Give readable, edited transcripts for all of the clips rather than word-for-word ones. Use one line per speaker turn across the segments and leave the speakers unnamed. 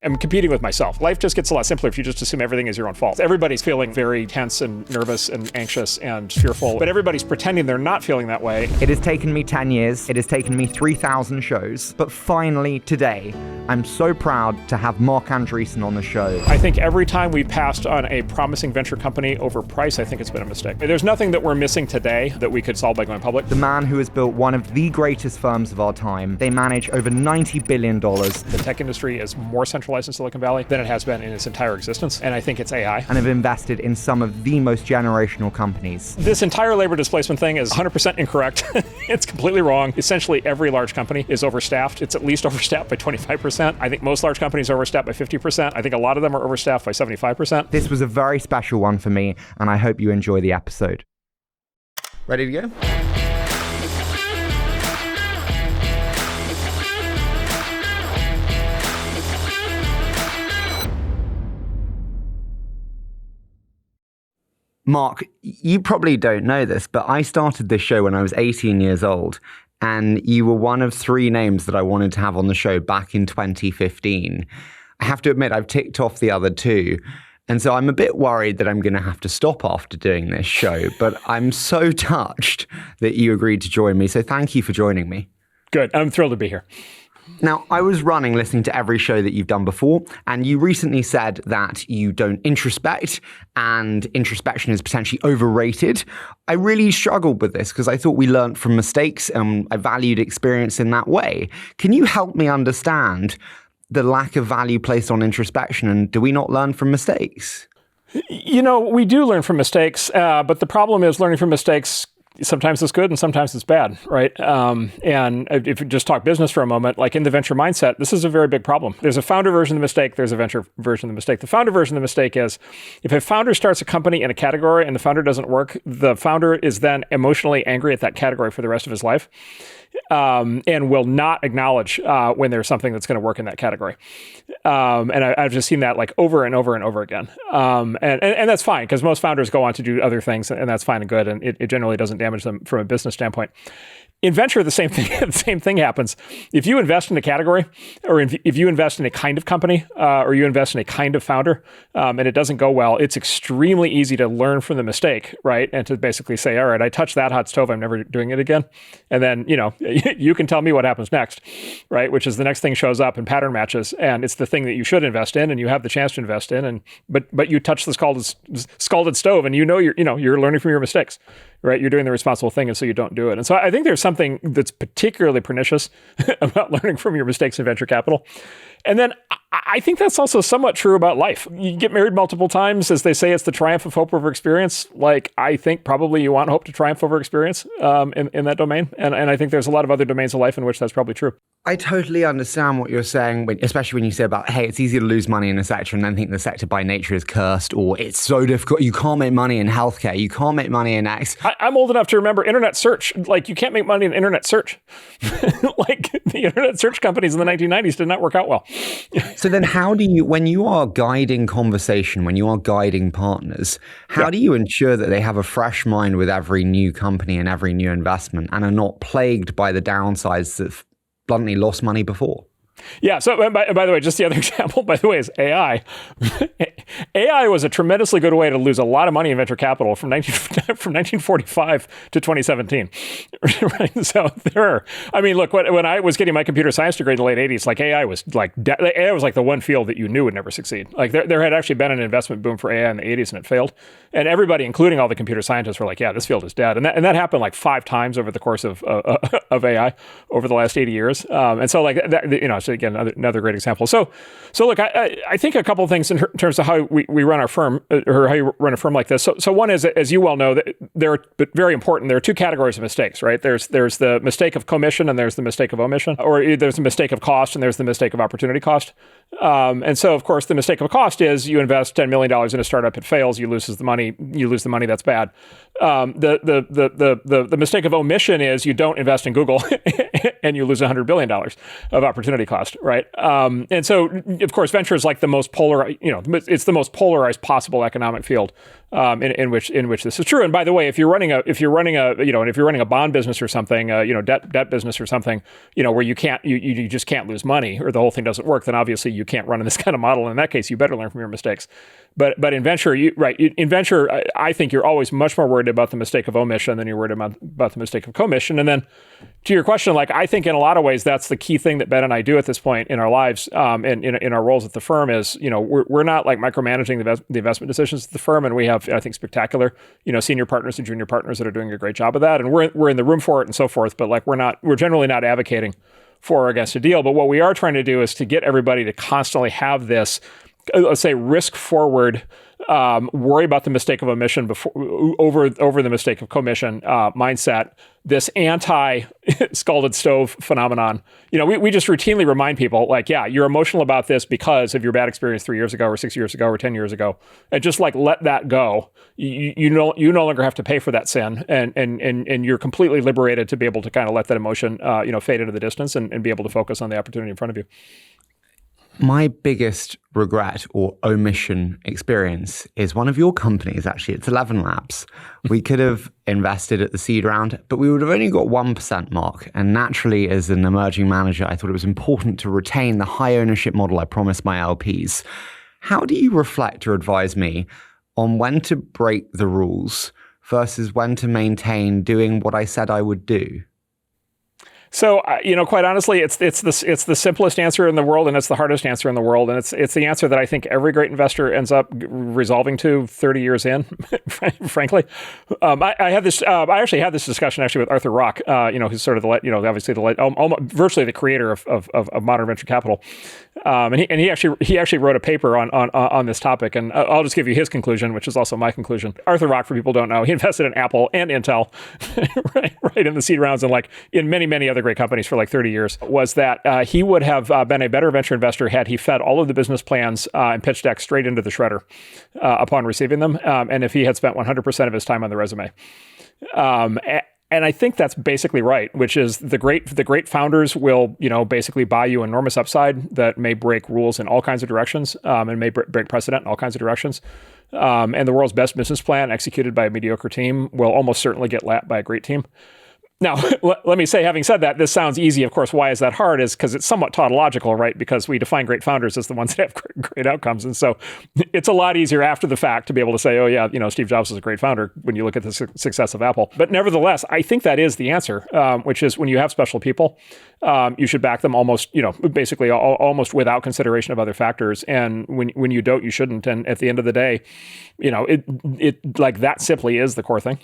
I'm competing with myself. Life just gets a lot simpler if you just assume everything is your own fault. Everybody's feeling very tense and nervous and anxious and fearful, but everybody's pretending they're not feeling that way.
It has taken me 10 years. It has taken me 3,000 shows. But finally, today, I'm so proud to have Marc Andreessen on the show.
I think every time we've passed on a promising venture company over price, I think it's been a mistake. There's nothing that we're missing today that we could solve by going public.
The man who has built one of the greatest firms of our time. They manage over $90 billion.
The tech industry is more centralized in Silicon Valley than it has been in its entire existence, and I think it's AI.
And have invested in some of the most generational companies.
This entire labor displacement thing is 100% incorrect. It's completely wrong. Essentially, every large company is overstaffed. It's at least overstaffed by 25%. I think most large companies are overstaffed by 50%. I think a lot of them are overstaffed by 75%.
This was a very special one for me, and I hope you enjoy the episode. Ready to go? Marc, you probably don't know this, but I started this show when I was 18 years old, and you were one of 3 names that I wanted to have on the show back in 2015. I have to admit, I've ticked off the other 2, and so I'm a bit worried that I'm going to have to stop after doing this show, but I'm so touched that you agreed to join me, so thank you for joining me.
Good. I'm thrilled to be here.
Now, I was listening to every show that you've done before, and you recently said that you don't introspect, and introspection is potentially overrated. I really struggled with this because I thought we learned from mistakes, and I valued experience in that way. Can you help me understand the lack of value placed on introspection, and do we not learn from mistakes?
You know, we do learn from mistakes, but the problem is learning from mistakes sometimes it's good and sometimes it's bad, right? And if you just talk business for a moment, like in the venture mindset, this is a very big problem. There's a founder version of the mistake. There's a venture version of the mistake. The founder version of the mistake is if a founder starts a company in a category and the founder doesn't work, the founder is then emotionally angry at that category for the rest of his life. And will not acknowledge when there's something that's going to work in that category. And I've just seen that like over and over and over again. And that's fine because most founders go on to do other things and that's fine and good. And it generally doesn't damage them from a business standpoint. In venture, the same thing happens. If you invest in a category, or if you invest in a kind of company, or you invest in a kind of founder, and it doesn't go well, it's extremely easy to learn from the mistake, right? And to basically say, all right, I touched that hot stove, I'm never doing it again. And then, you can tell me what happens next, right? Which is the next thing shows up and pattern matches, and it's the thing that you should invest in, and you have the chance to invest in, but you touch the scalded stove, and you're learning from your mistakes, right? You're doing the responsible thing, and so you don't do it. And so I think there's something that's particularly pernicious about learning from your mistakes in venture capital. And then I think that's also somewhat true about life. You get married multiple times. As they say, it's the triumph of hope over experience. Like, I think probably you want hope to triumph over experience in that domain. And I think there's a lot of other domains of life in which that's probably true.
I totally understand what you're saying, especially when you say about, hey, it's easy to lose money in a sector and then think the sector by nature is cursed, or it's so difficult. You can't make money in healthcare. You can't make money in X.
I'm old enough to remember internet search. Like, you can't make money in internet search. Like, the internet search companies in the 1990s did not work out well.
So then how do you, when you are guiding conversation, when you are guiding partners, how do you ensure that they have a fresh mind with every new company and every new investment and are not plagued by the downsides that have bluntly lost money before?
Yeah. So by the way, just the other example, by the way, is AI. AI was a tremendously good way to lose a lot of money in venture capital from 1945 to 2017. Right? So look, when I was getting my computer science degree in the late 80s, like AI was like the one field that you knew would never succeed. Like there had actually been an investment boom for AI in the 80s and it failed. And everybody, including all the computer scientists, were like, yeah, this field is dead. And that happened like 5 times over the course of AI over the last 80 years. And so like that, so again, another great example. So look, I think a couple of things in terms of how we run our firm, or how you run a firm like this. So one is, as you well know, that but very important, there are 2 categories of mistakes, right? There's the mistake of commission and there's the mistake of omission, or there's the mistake of cost and there's the mistake of opportunity cost. And so, of course, the mistake of cost is you invest $10 million in a startup, it fails, you lose the money, that's bad. The mistake of omission is you don't invest in Google and you lose $100 billion of opportunity cost, right? And so, of course, venture is like the most polar, it's the most polarized possible economic field in which this is true. And by the way, if you're running a bond business or something, debt business or something, where you just can't lose money or the whole thing doesn't work, then obviously you can't run in this kind of model. In that case, you better learn from your mistakes. But in venture, I think you're always much more worried about the mistake of omission than you're worried about the mistake of commission. And then to your question, I think in a lot of ways, that's the key thing that Ben and I do at this point in our lives and in our roles at the firm is, we're not micromanaging the investment decisions at the firm. And we have, I think, spectacular, senior partners and junior partners that are doing a great job of that. And we're in the room for it and so forth. But we're generally not advocating for or against a deal. But what we are trying to do is to get everybody to constantly have this, let's say, risk forward, worry about the mistake of omission over the mistake of commission mindset, this anti-scalded stove phenomenon. We just routinely remind people, you're emotional about this because of your bad experience 3 years ago or 6 years ago or 10 years ago. And just let that go. You no longer have to pay for that sin. And you're completely liberated to be able to kind of let that emotion, fade into the distance and be able to focus on the opportunity in front of you.
My biggest regret or omission experience is one of your companies, actually. It's 11 Labs. We could have invested at the seed round, but we would have only got 1%, Mark. And naturally, as an emerging manager, I thought it was important to retain the high ownership model I promised my LPs. How do you reflect or advise me on when to break the rules versus when to maintain doing what I said I would do?
So, quite honestly, it's the simplest answer in the world, and it's the hardest answer in the world, and it's the answer that I think every great investor ends up resolving to 30 years in. Frankly, I actually had this discussion with Arthur Rock, who's sort of obviously virtually the creator of modern venture capital, and he actually wrote a paper on this topic, and I'll just give you his conclusion, which is also my conclusion. Arthur Rock, for people who don't know, he invested in Apple and Intel, right in the seed rounds, and in many other great companies for 30 years, was that he would have been a better venture investor had he fed all of the business plans and pitch decks straight into the shredder upon receiving them, and if he had spent 100% of his time on the resume. And I think that's basically right, which is the great founders will, basically buy you enormous upside that may break rules in all kinds of directions and may break precedent in all kinds of directions. And the world's best business plan executed by a mediocre team will almost certainly get lapped by a great team. Now, let me say, having said that, this sounds easy. Of course, why is that hard? Is because it's somewhat tautological, right? Because we define great founders as the ones that have great outcomes. And so it's a lot easier after the fact to be able to say, oh, yeah, Steve Jobs was a great founder when you look at the success of Apple. But nevertheless, I think that is the answer, which is when you have special people, you should back them almost, basically almost without consideration of other factors. And when you don't, you shouldn't. And at the end of the day, it that simply is the core thing.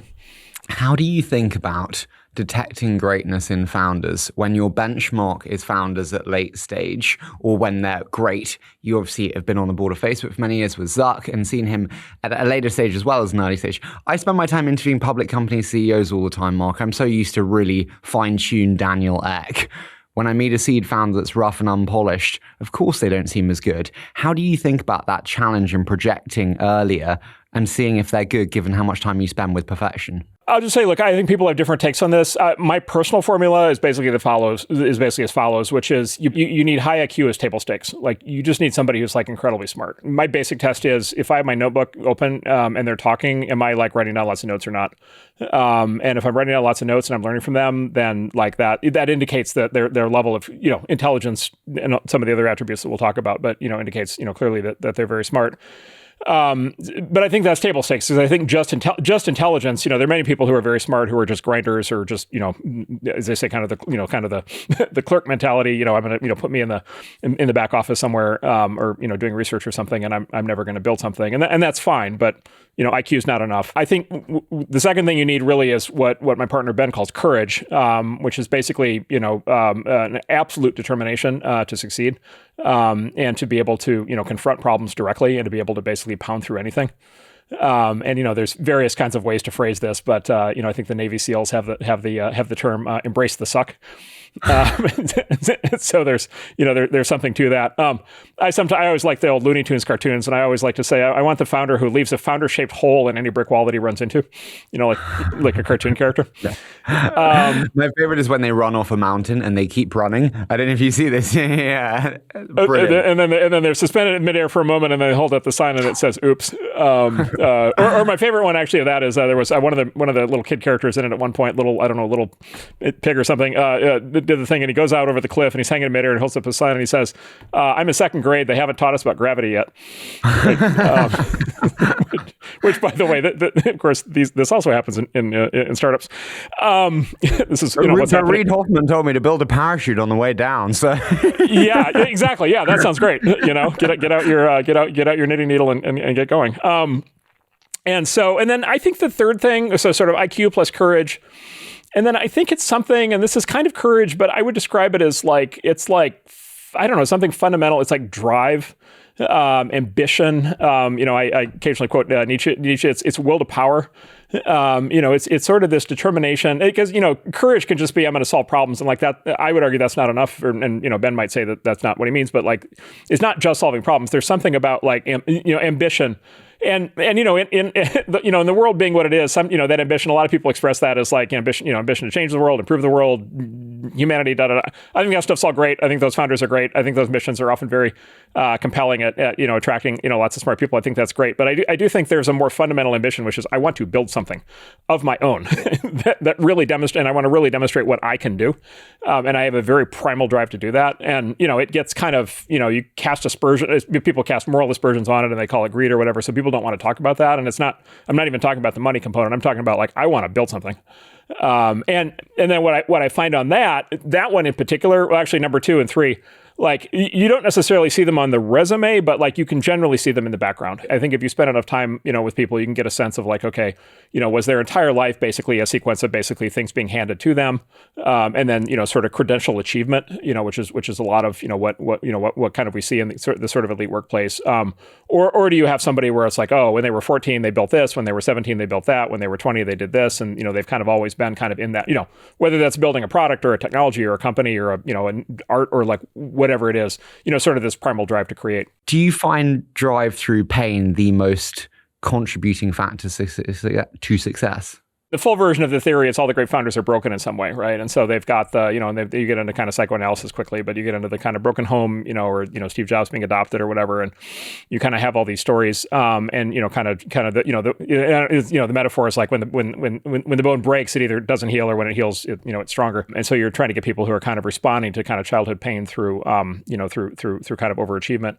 How do you think about detecting greatness in founders when your benchmark is founders at late stage or when they're great? You obviously have been on the board of Facebook for many years with Zuck and seen him at a later stage as well as an early stage. I spend my time interviewing public company CEOs all the time, Mark. I'm so used to really fine-tune Daniel Ek. When I meet a seed founder that's rough and unpolished, of course they don't seem as good. How do you think about that challenge and projecting earlier and seeing if they're good given how much time you spend with perfection?
I'll just say, look, I think people have different takes on this. My personal formula is basically as follows, which is you need high IQ as table stakes. You just need somebody who's incredibly smart. My basic test is if I have my notebook open and they're talking, am I writing down lots of notes or not? And if I'm writing down lots of notes and I'm learning from them, then that indicates that their level of intelligence and some of the other attributes that we'll talk about, but indicates clearly that they're very smart. But I think that's table stakes because I think just intelligence, there are many people who are very smart who are just grinders or just, as they say, kind of the clerk mentality, I'm going to, put me in the back office somewhere, or, doing research or something, and I'm never going to build something. And that's fine. But, IQ is not enough. I think the second thing you need really is what my partner Ben calls courage, which is basically, an absolute determination to succeed. And to be able to, confront problems directly and to be able to basically pound through anything. And there's various kinds of ways to phrase this, but I think the Navy SEALs have the term embrace the suck. So there's, there's something to that. I always like the old Looney Tunes cartoons, and I always like to say, I want the founder who leaves a founder-shaped hole in any brick wall that he runs into, like a cartoon character.
My favorite is when they run off a mountain and they keep running. I don't know if you see this. Yeah, brilliant.
And then they're suspended in midair for a moment, and they hold up the sign and it says "Oops." Or my favorite one actually of that is there was one of the little kid characters in it at one point, little pig or something, did the thing, and he goes out over the cliff and he's hanging in midair and holds up his sign and he says, "I'm in second grade. They haven't taught us about gravity yet." Which, by the way, of course, this also happens in startups. This is what's happening.
Reid Hoffman told me to build a parachute on the way down. So
yeah, exactly. Yeah, that sounds great. Get out your knitting needle and get going. And then I think the third thing, so sort of IQ plus courage. And then I think it's something, and this is kind of courage, but I would describe it as I don't know, something fundamental. It's like drive, ambition. I occasionally quote Nietzsche. It's will to power. It's sort of this determination, because, courage can just be, I'm going to solve problems. And like that, I would argue that's not enough. And Ben might say that that's not what he means, but like, it's not just solving problems. There's something about like, ambition. And in the world being what it is, that ambition, a lot of people express that as like ambition to change the world, improve the world, humanity, I think that stuff's all great. I think those founders are great. I think those missions are often very compelling at attracting, lots of smart people. I think that's great. But I do think there's a more fundamental ambition, which is I want to build something of my own that really demonstrate, and I want to really demonstrate what I can do. And I have a very primal drive to do that. And, it gets kind of, you cast aspersion, people cast moral aspersions on it and they call it greed or whatever. So people don't want to talk about that. And I'm not even talking about the money component. I'm talking about like, I want to build something. And then what I find on that one in particular, well, actually number 2 and 3, like you don't necessarily see them on the resume, but like you can generally see them in the background. I think if you spend enough time, with people, you can get a sense of like, okay, was their entire life basically a sequence of basically things being handed to them, and then sort of credential achievement, which is a lot of what kind of we see in the sort of elite workplace, or do you have somebody where it's like, oh, when they were 14 they built this, when they were 17 they built that, when they were 20 they did this, and they've kind of always been kind of in that, whether that's building a product or a technology or a company or an art or like whatever it is, sort of this primal drive to create.
Do you find drive through pain the most contributing factor to success?
The full version of the theory is all the great founders are broken in some way, right? And so they've got the, and you get into kind of psychoanalysis quickly, but you get into the kind of broken home, or Steve Jobs being adopted or whatever, and you kind of have all these stories, and the metaphor is like when the bone breaks, it either doesn't heal, or when it heals, it's stronger. And so you're trying to get people who are kind of responding to kind of childhood pain through, through kind of overachievement.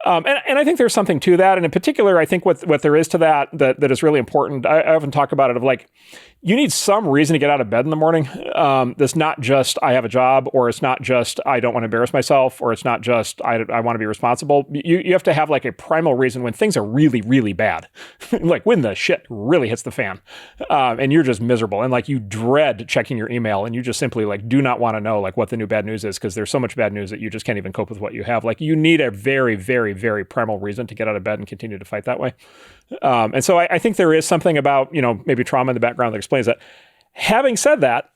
And I think there's something to that. And in particular, I think what there is to that is really important. I often talk about it of like, you need some reason to get out of bed in the morning. That's not just I have a job, or it's not just I don't want to embarrass myself, or it's not just I want to be responsible. You have to have like a primal reason when things are really, really bad, like when the shit really hits the fan, and you're just miserable, and like you dread checking your email, and you just simply like do not want to know like what the new bad news is, because there's so much bad news that you just can't even cope with what you have. Like you need a very, very, very primal reason to get out of bed and continue to fight that way. And so I think there is something about, maybe trauma in the background that explains that. Having said that,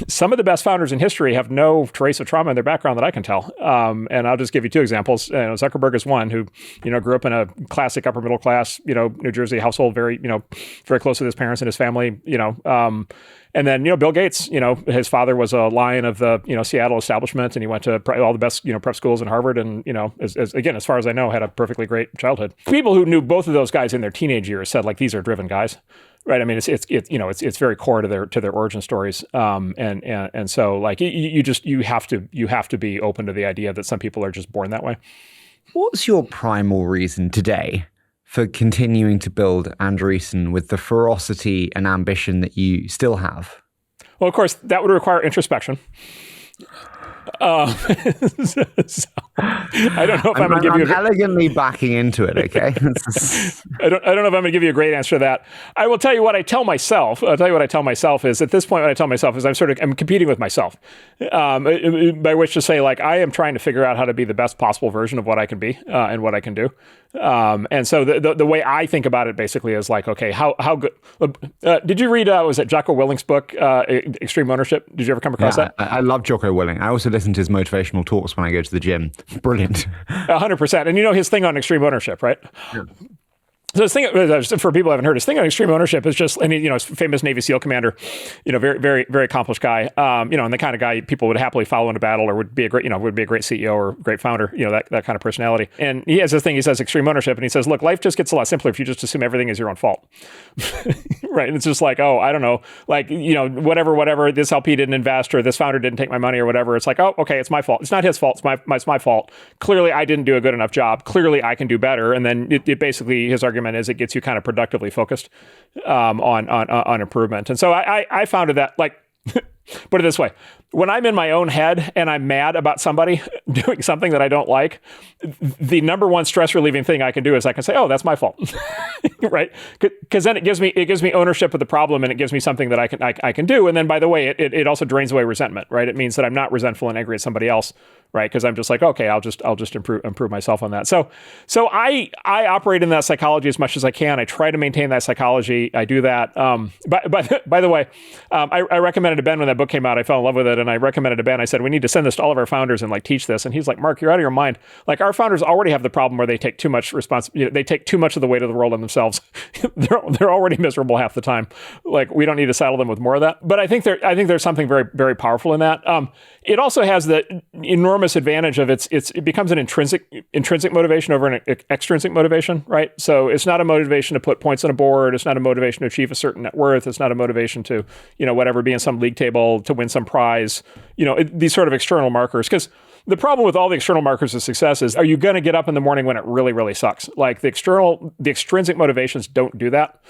some of the best founders in history have no trace of trauma in their background that I can tell. And I'll just give you 2 examples. Zuckerberg is one who, grew up in a classic upper middle class, New Jersey household, very, very close with his parents and his family, and then, Bill Gates, his father was a lion of the, Seattle establishment, and he went to all the best, prep schools in Harvard. And, as far as I know, had a perfectly great childhood. People who knew both of those guys in their teenage years said like, these are driven guys. Right. I mean, it's very core to their origin stories. And so like you have to be open to the idea that some people are just born that way.
What's your primal reason today for continuing to build Andreessen with the ferocity and ambition that you still have?
Well, of course, that would require introspection. I don't know if I'm going to give you
elegantly backing into it. Okay.
I don't know if I'm going to give you a great answer to that. I will tell you what I tell myself. I'll tell you what I tell myself is at this point, what I tell myself is I'm competing with myself, by which to say, like, I am trying to figure out how to be the best possible version of what I can be and what I can do. And so the way I think about it basically is like, okay, how good? Did you read was it Jocko Willink's book, Extreme Ownership? Did you ever come across that?
I love Jocko Willink. I also listen to his motivational talks when I go to the gym. Brilliant.
100%. And you know his thing on extreme ownership, right? Yeah. So his thing, for people who haven't heard, his thing on extreme ownership is just, and he's famous Navy SEAL commander, very, very, very accomplished guy, and the kind of guy people would happily follow in a battle or would be a great CEO or great founder, that kind of personality. And he has this thing, he says extreme ownership, and he says, look, life just gets a lot simpler if you just assume everything is your own fault. Right. And it's just like, oh, I don't know, like, whatever, this LP didn't invest or this founder didn't take my money or whatever. It's like, oh, okay, it's my fault. It's not his fault. It's my fault. Clearly, I didn't do a good enough job. Clearly, I can do better. And then it basically, his argument is it gets you kind of productively focused on improvement. And so I found that, like, put it this way, when I'm in my own head and I'm mad about somebody doing something that I don't like, the number one stress relieving thing I can do is I can say, oh, that's my fault. Right? Because then it gives me ownership of the problem, and it gives me something that I can do. And then, by the way, it also drains away resentment, right? It means that I'm not resentful and angry at somebody else, right? Because I'm just like, okay, I'll just improve myself on that. So I operate in that psychology as much as I can. I try to maintain that psychology. I do that. By the way, I recommended to Ben when that book came out. I fell in love with it, and I recommended to Ben. I said, we need to send this to all of our founders and like teach this. And he's like, Mark, you're out of your mind. Like, our founders already have the problem where they take too much they take too much of the weight of the world on themselves. they're already miserable half the time. Like, we don't need to saddle them with more of that. But I think there's something very, very powerful in that. It also has the enormous advantage of it becomes an intrinsic motivation over an extrinsic motivation, right? So it's not a motivation to put points on a board. It's not a motivation to achieve a certain net worth. It's not a motivation to, whatever, be in some league table, to win some prize, these sort of external markers. Because the problem with all the external markers of success is, are you going to get up in the morning when it really, really sucks? Like, the extrinsic motivations don't do that.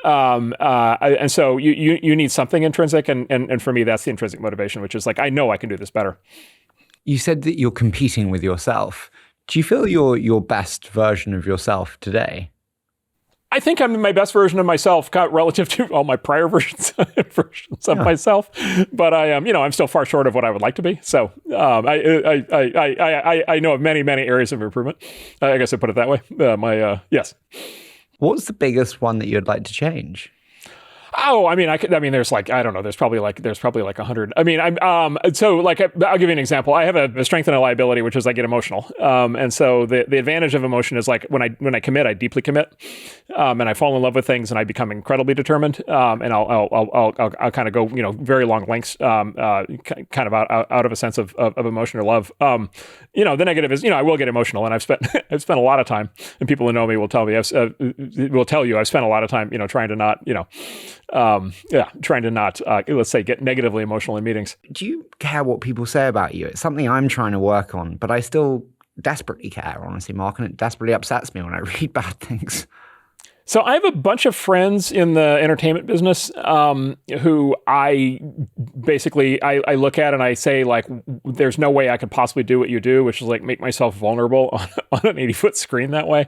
And so you need something intrinsic. And for me, that's the intrinsic motivation, which is like, I know I can do this better.
You said that you're competing with yourself. Do you feel you're your best version of yourself today?
I think I'm my best version of myself relative to all my prior versions of myself, but I am, I'm still far short of what I would like to be. So I know of many, many areas of improvement. I guess I put it that way. Yes.
What's the biggest one that you'd like to change?
Oh, there's like, I don't know, there's probably like 100. I'll give you an example. I have a strength and a liability, which is I get emotional. And so the advantage of emotion is like when I commit, I deeply commit. And I fall in love with things and I become incredibly determined. And I'll kind of go, very long lengths, kind of out of a sense of emotion or love. The negative is, I will get emotional, and I've spent a lot of time, and people who know me will tell you I've spent a lot of time, trying to not, let's say, get negatively emotional in meetings.
Do you care what people say about you? It's something I'm trying to work on, but I still desperately care, honestly, Mark, and it desperately upsets me when I read bad things.
So I have a bunch of friends in the entertainment business who I look at and I say, like, there's no way I could possibly do what you do, which is like make myself vulnerable on an 80-foot screen that way.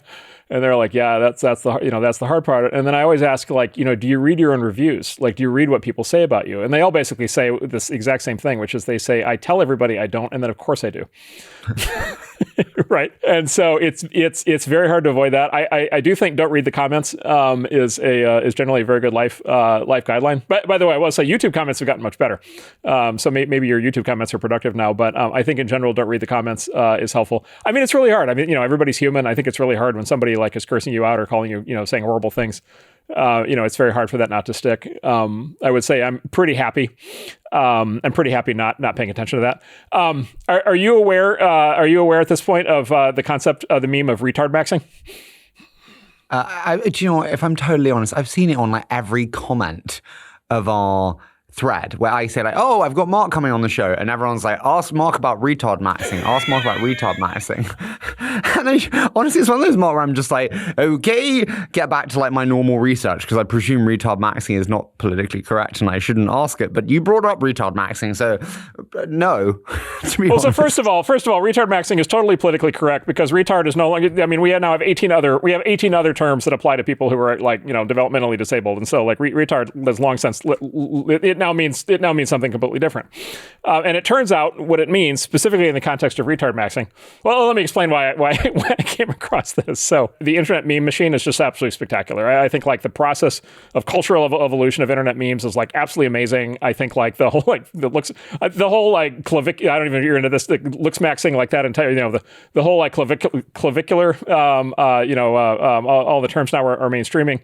And they're like, yeah, that's the hard part. And then I always ask, like, do you read your own reviews? Like, do you read what people say about you? And they all basically say this exact same thing, which is they say, I tell everybody I don't, and then of course I do. Right. And so it's very hard to avoid that. I do think don't read the comments is generally a very good life guideline. But by the way, I will say YouTube comments have gotten much better. So maybe your YouTube comments are productive now, but I think in general, don't read the comments is helpful. I mean, it's really hard. I mean, everybody's human. I think it's really hard when somebody like is cursing you out or calling you, saying horrible things. It's very hard for that not to stick. I would say I'm pretty happy. I'm pretty happy not paying attention to that. Are you aware? Are you aware at this point of the concept of the meme of retard maxing?
Do you know what? If I'm totally honest, I've seen it on like every comment of our thread where I say like, oh, I've got Mark coming on the show, and everyone's like, ask Mark about retard maxing, ask Mark about retard maxing. And honestly, it's one of those, Mark, where I'm just like, okay, get back to like my normal research, because I presume retard maxing is not politically correct and I shouldn't ask it, but you brought up retard maxing, so no, to be honest.
So first of all, retard maxing is totally politically correct, because retard is no longer, I mean, we now have 18 other terms that apply to people who are like, developmentally disabled. And so like retard has long since, it now means something completely different. And it turns out what it means specifically in the context of retard maxing. Well, let me explain why I came across this. So the internet meme machine is just absolutely spectacular. I think like the process of cultural evolution of internet memes is like absolutely amazing. I think like the whole like I don't even know if you're into this, the looks maxing, like that entire, the whole like clavicular, all the terms now are mainstreaming.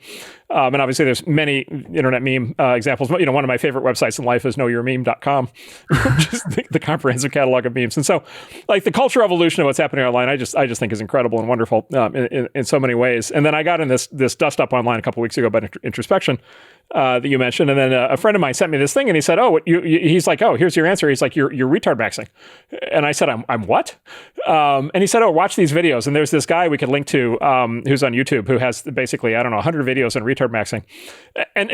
And obviously there's many internet meme examples. One of my favorite websites in life is knowyourmeme.com, which is the comprehensive catalog of memes. And so like the cultural evolution of what's happening online, I just think is incredible and wonderful in so many ways. And then I got in this dust up online a couple of weeks ago about introspection that you mentioned. And then a friend of mine sent me this thing and he said, he's like, oh, here's your answer. He's like, you're retard maxing. And I said, I'm what? And he said, oh, watch these videos. And there's this guy we could link to who's on YouTube who has basically, 100 videos on retard maxing. And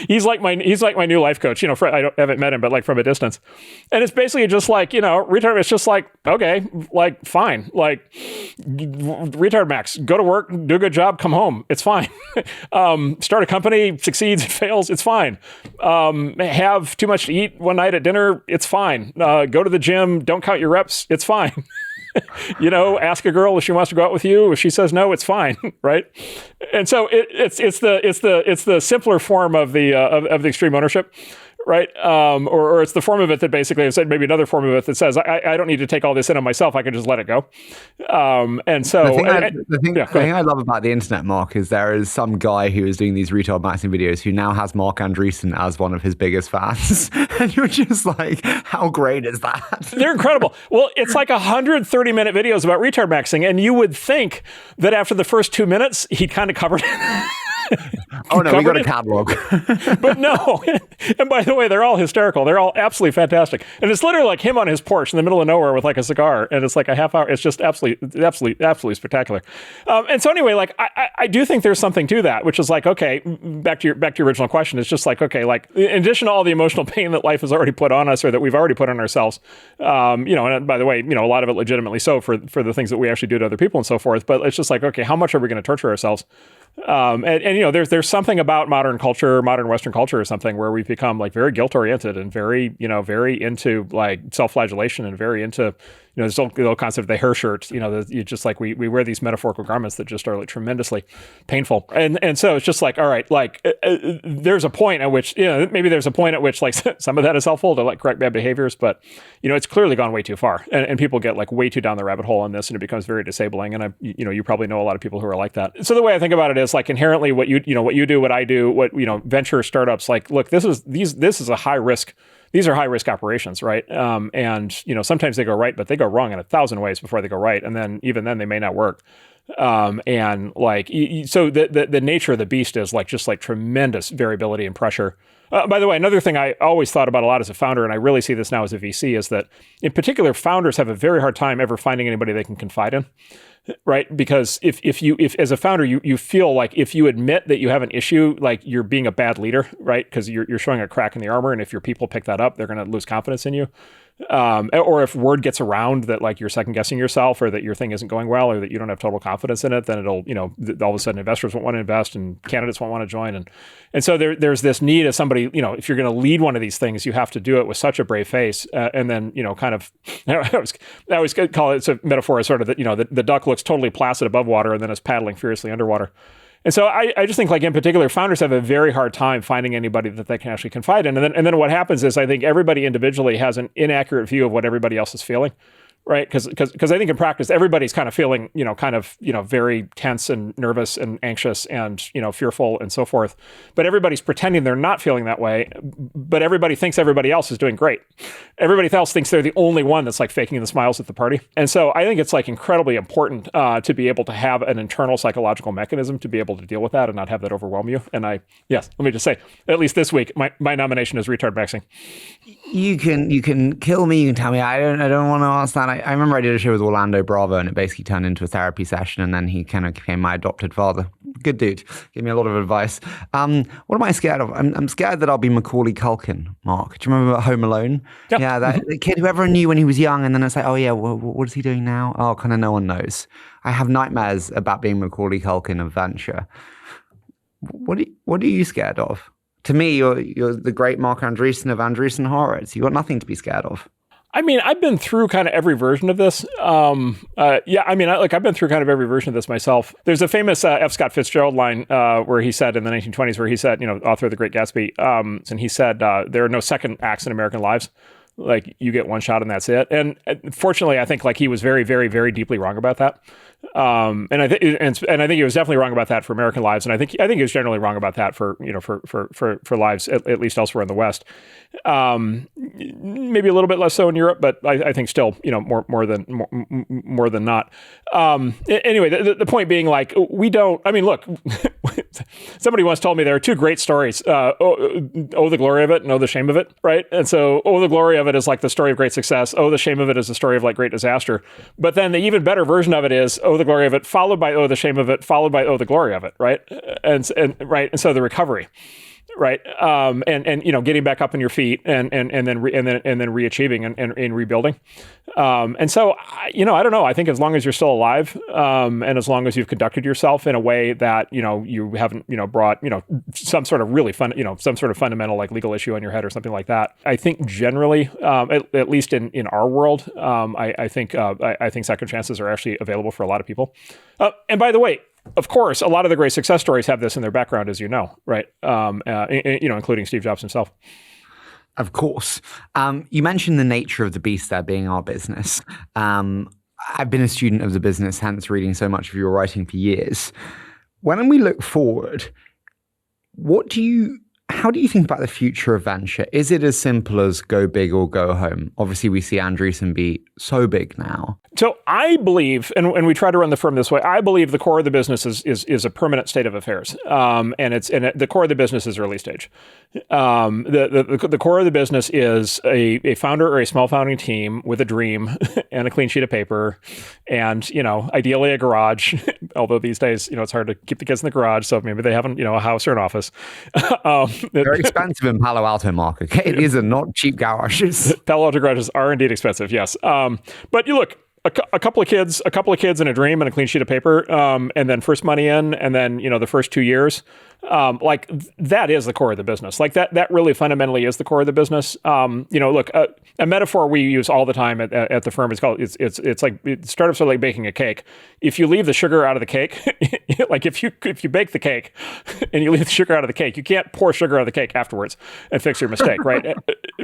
he's like my new life coach, I haven't met him, but like from a distance. And it's basically just like, retard, it's just like, okay, like fine, like retard max, go to work, do a good job, come home. It's fine. Start a company, succeeds, it fails, it's fine. Have too much to eat one night at dinner, it's fine. Go to the gym, don't count your reps, it's fine. Ask a girl if she wants to go out with you. If she says no, it's fine, right? And so it's the simpler form of the extreme ownership, right? Or it's the form of it that basically I've said maybe another form of it that says I don't need to take all this in on myself. I can just let it go. And so
the thing I love about the internet, Mark, is there is some guy who is doing these retard maxing videos who now has Marc Andreessen as one of his biggest fans, and you're just like, how great is that?
They're incredible. Well, it's like 130-minute videos about retard maxing, and you would think that after the first 2 minutes he'd kind of covered it.
Oh no, we got a catalog.
But no. And by the way, they're all hysterical. They're all absolutely fantastic. And it's literally like him on his porch in the middle of nowhere with like a cigar. And it's like a half hour. It's just absolutely spectacular. And so anyway, like I do think there's something to that, which is like, okay, back to your original question. It's just like, okay, like in addition to all the emotional pain that life has already put on us or that we've already put on ourselves, and by the way, a lot of it legitimately so for the things that we actually do to other people and so forth. But it's just like, okay, how much are we going to torture ourselves? There's something about modern culture, modern Western culture or something where we've become like very guilt oriented and very into like self-flagellation and very into, this whole concept of the hair shirt, you just like we wear these metaphorical garments that just are like tremendously painful. And so it's just like, all right, like there's a point at which, maybe there's a point at which like some of that is helpful to like correct bad behaviors, but it's clearly gone way too far and people get like way too down the rabbit hole on this and it becomes very disabling. And you probably know a lot of people who are like that. So the way I think about it is like inherently what you do, what I do, what, venture startups, like, look, this is a high risk. These are high risk operations, right? And sometimes they go right, but they go wrong in 1,000 ways before they go right, and then even then they may not work. And like so, the nature of the beast is like just like tremendous variability and pressure. By the way, another thing I always thought about a lot as a founder, and I really see this now as a VC, is that in particular founders have a very hard time ever finding anybody they can confide in. Right? Because if as a founder, you feel like if you admit that you have an issue, like you're being a bad leader, right? Because you're showing a crack in the armor. And if your people pick that up, they're going to lose confidence in you. Or if word gets around that like you're second guessing yourself or that your thing isn't going well or that you don't have total confidence in it, then it'll, all of a sudden investors won't want to invest and candidates won't want to join. And so there's this need of somebody, if you're going to lead one of these things, you have to do it with such a brave face. And then, kind of, I always call it, it's a metaphor as sort of that, the duck looks totally placid above water and then is paddling furiously underwater. And so I just think like in particular, founders have a very hard time finding anybody that they can actually confide in. And then what happens is I think everybody individually has an inaccurate view of what everybody else is feeling. right? Because I think in practice, everybody's kind of feeling, very tense and nervous and anxious and, fearful and so forth. But everybody's pretending they're not feeling that way. But everybody thinks everybody else is doing great. Everybody else thinks they're the only one that's like faking the smiles at the party. And so I think it's like incredibly important to be able to have an internal psychological mechanism to be able to deal with that and not have that overwhelm you. And let me just say, at least this week, my nomination is retard maxing.
You can kill me. You can tell me I don't want to ask that. I remember I did a show with Orlando Bravo, and it basically turned into a therapy session, and then he kind of became my adopted father. Good dude. Gave me a lot of advice. What am I scared of? I'm scared that I'll be Macaulay Culkin, Mark. Do you remember Home Alone?
Yep.
Yeah, the kid who everyone knew when he was young, and then it's like, oh yeah, well, what is he doing now? Oh, kind of no one knows. I have nightmares about being Macaulay Culkin of Venture. What are you scared of? To me, you're the great Marc Andreessen of Andreessen Horowitz. You've got nothing to be scared of.
I mean, I've been through kind of every version of this. I've been through kind of every version of this myself. There's a famous F. Scott Fitzgerald line where he said in the 1920s, where he said, author of The Great Gatsby, and he said, there are no second acts in American lives. Like, you get one shot and that's it. And fortunately, I think like he was very, very, very deeply wrong about that. And I think he was definitely wrong about that for American lives. And I think he was generally wrong about that for lives, at least elsewhere in the West. Maybe a little bit less so in Europe, but I think still, more than not. Anyway, the point being, like, look, somebody once told me there are two great stories. Oh, the glory of it, and oh, the shame of it, right? And so, oh, the glory of it is like the story of great success. Oh, the shame of it is the story of like great disaster. But then the even better version of it is, oh, the glory of it, followed by, oh, the shame of it, followed by, oh, the glory of it, right? And so the recovery. Right. And getting back up on your feet and then re-achieving and rebuilding. And so, I don't know. I think as long as you're still alive, and as long as you've conducted yourself in a way that, you haven't, brought, some sort of really some sort of fundamental like legal issue on your head or something like that. I think generally, at least in our world, I think second chances are actually available for a lot of people. And by the way, of course, a lot of the great success stories have this in their background, as you know, right? Including Steve Jobs himself.
Of course. You mentioned the nature of the beast there being our business. I've been a student of the business, hence reading so much of your writing for years. When we look forward, how do you think about the future of venture? Is it as simple as go big or go home? Obviously, we see Andreessen be so big now.
So I believe, and we try to run the firm this way, I believe the core of the business is a permanent state of affairs. The core of the business is early stage. The core of the business is a founder or a small founding team with a dream and a clean sheet of paper and, ideally a garage, although these days, it's hard to keep the kids in the garage. So maybe they have a house or an office.
Very expensive in Palo Alto, Mark. Okay, these are not cheap garages.
Palo Alto garages are indeed expensive, yes. But you look, a couple of kids and a dream and a clean sheet of paper, and then first money in, and then the first 2 years. Like that is the core of the business. Like that really fundamentally is the core of the business. Look, a metaphor we use all the time at the firm is called, it's like startups are like baking a cake. If you leave the sugar out of the cake, like if you bake the cake and you leave the sugar out of the cake, you can't pour sugar out of the cake afterwards and fix your mistake, right?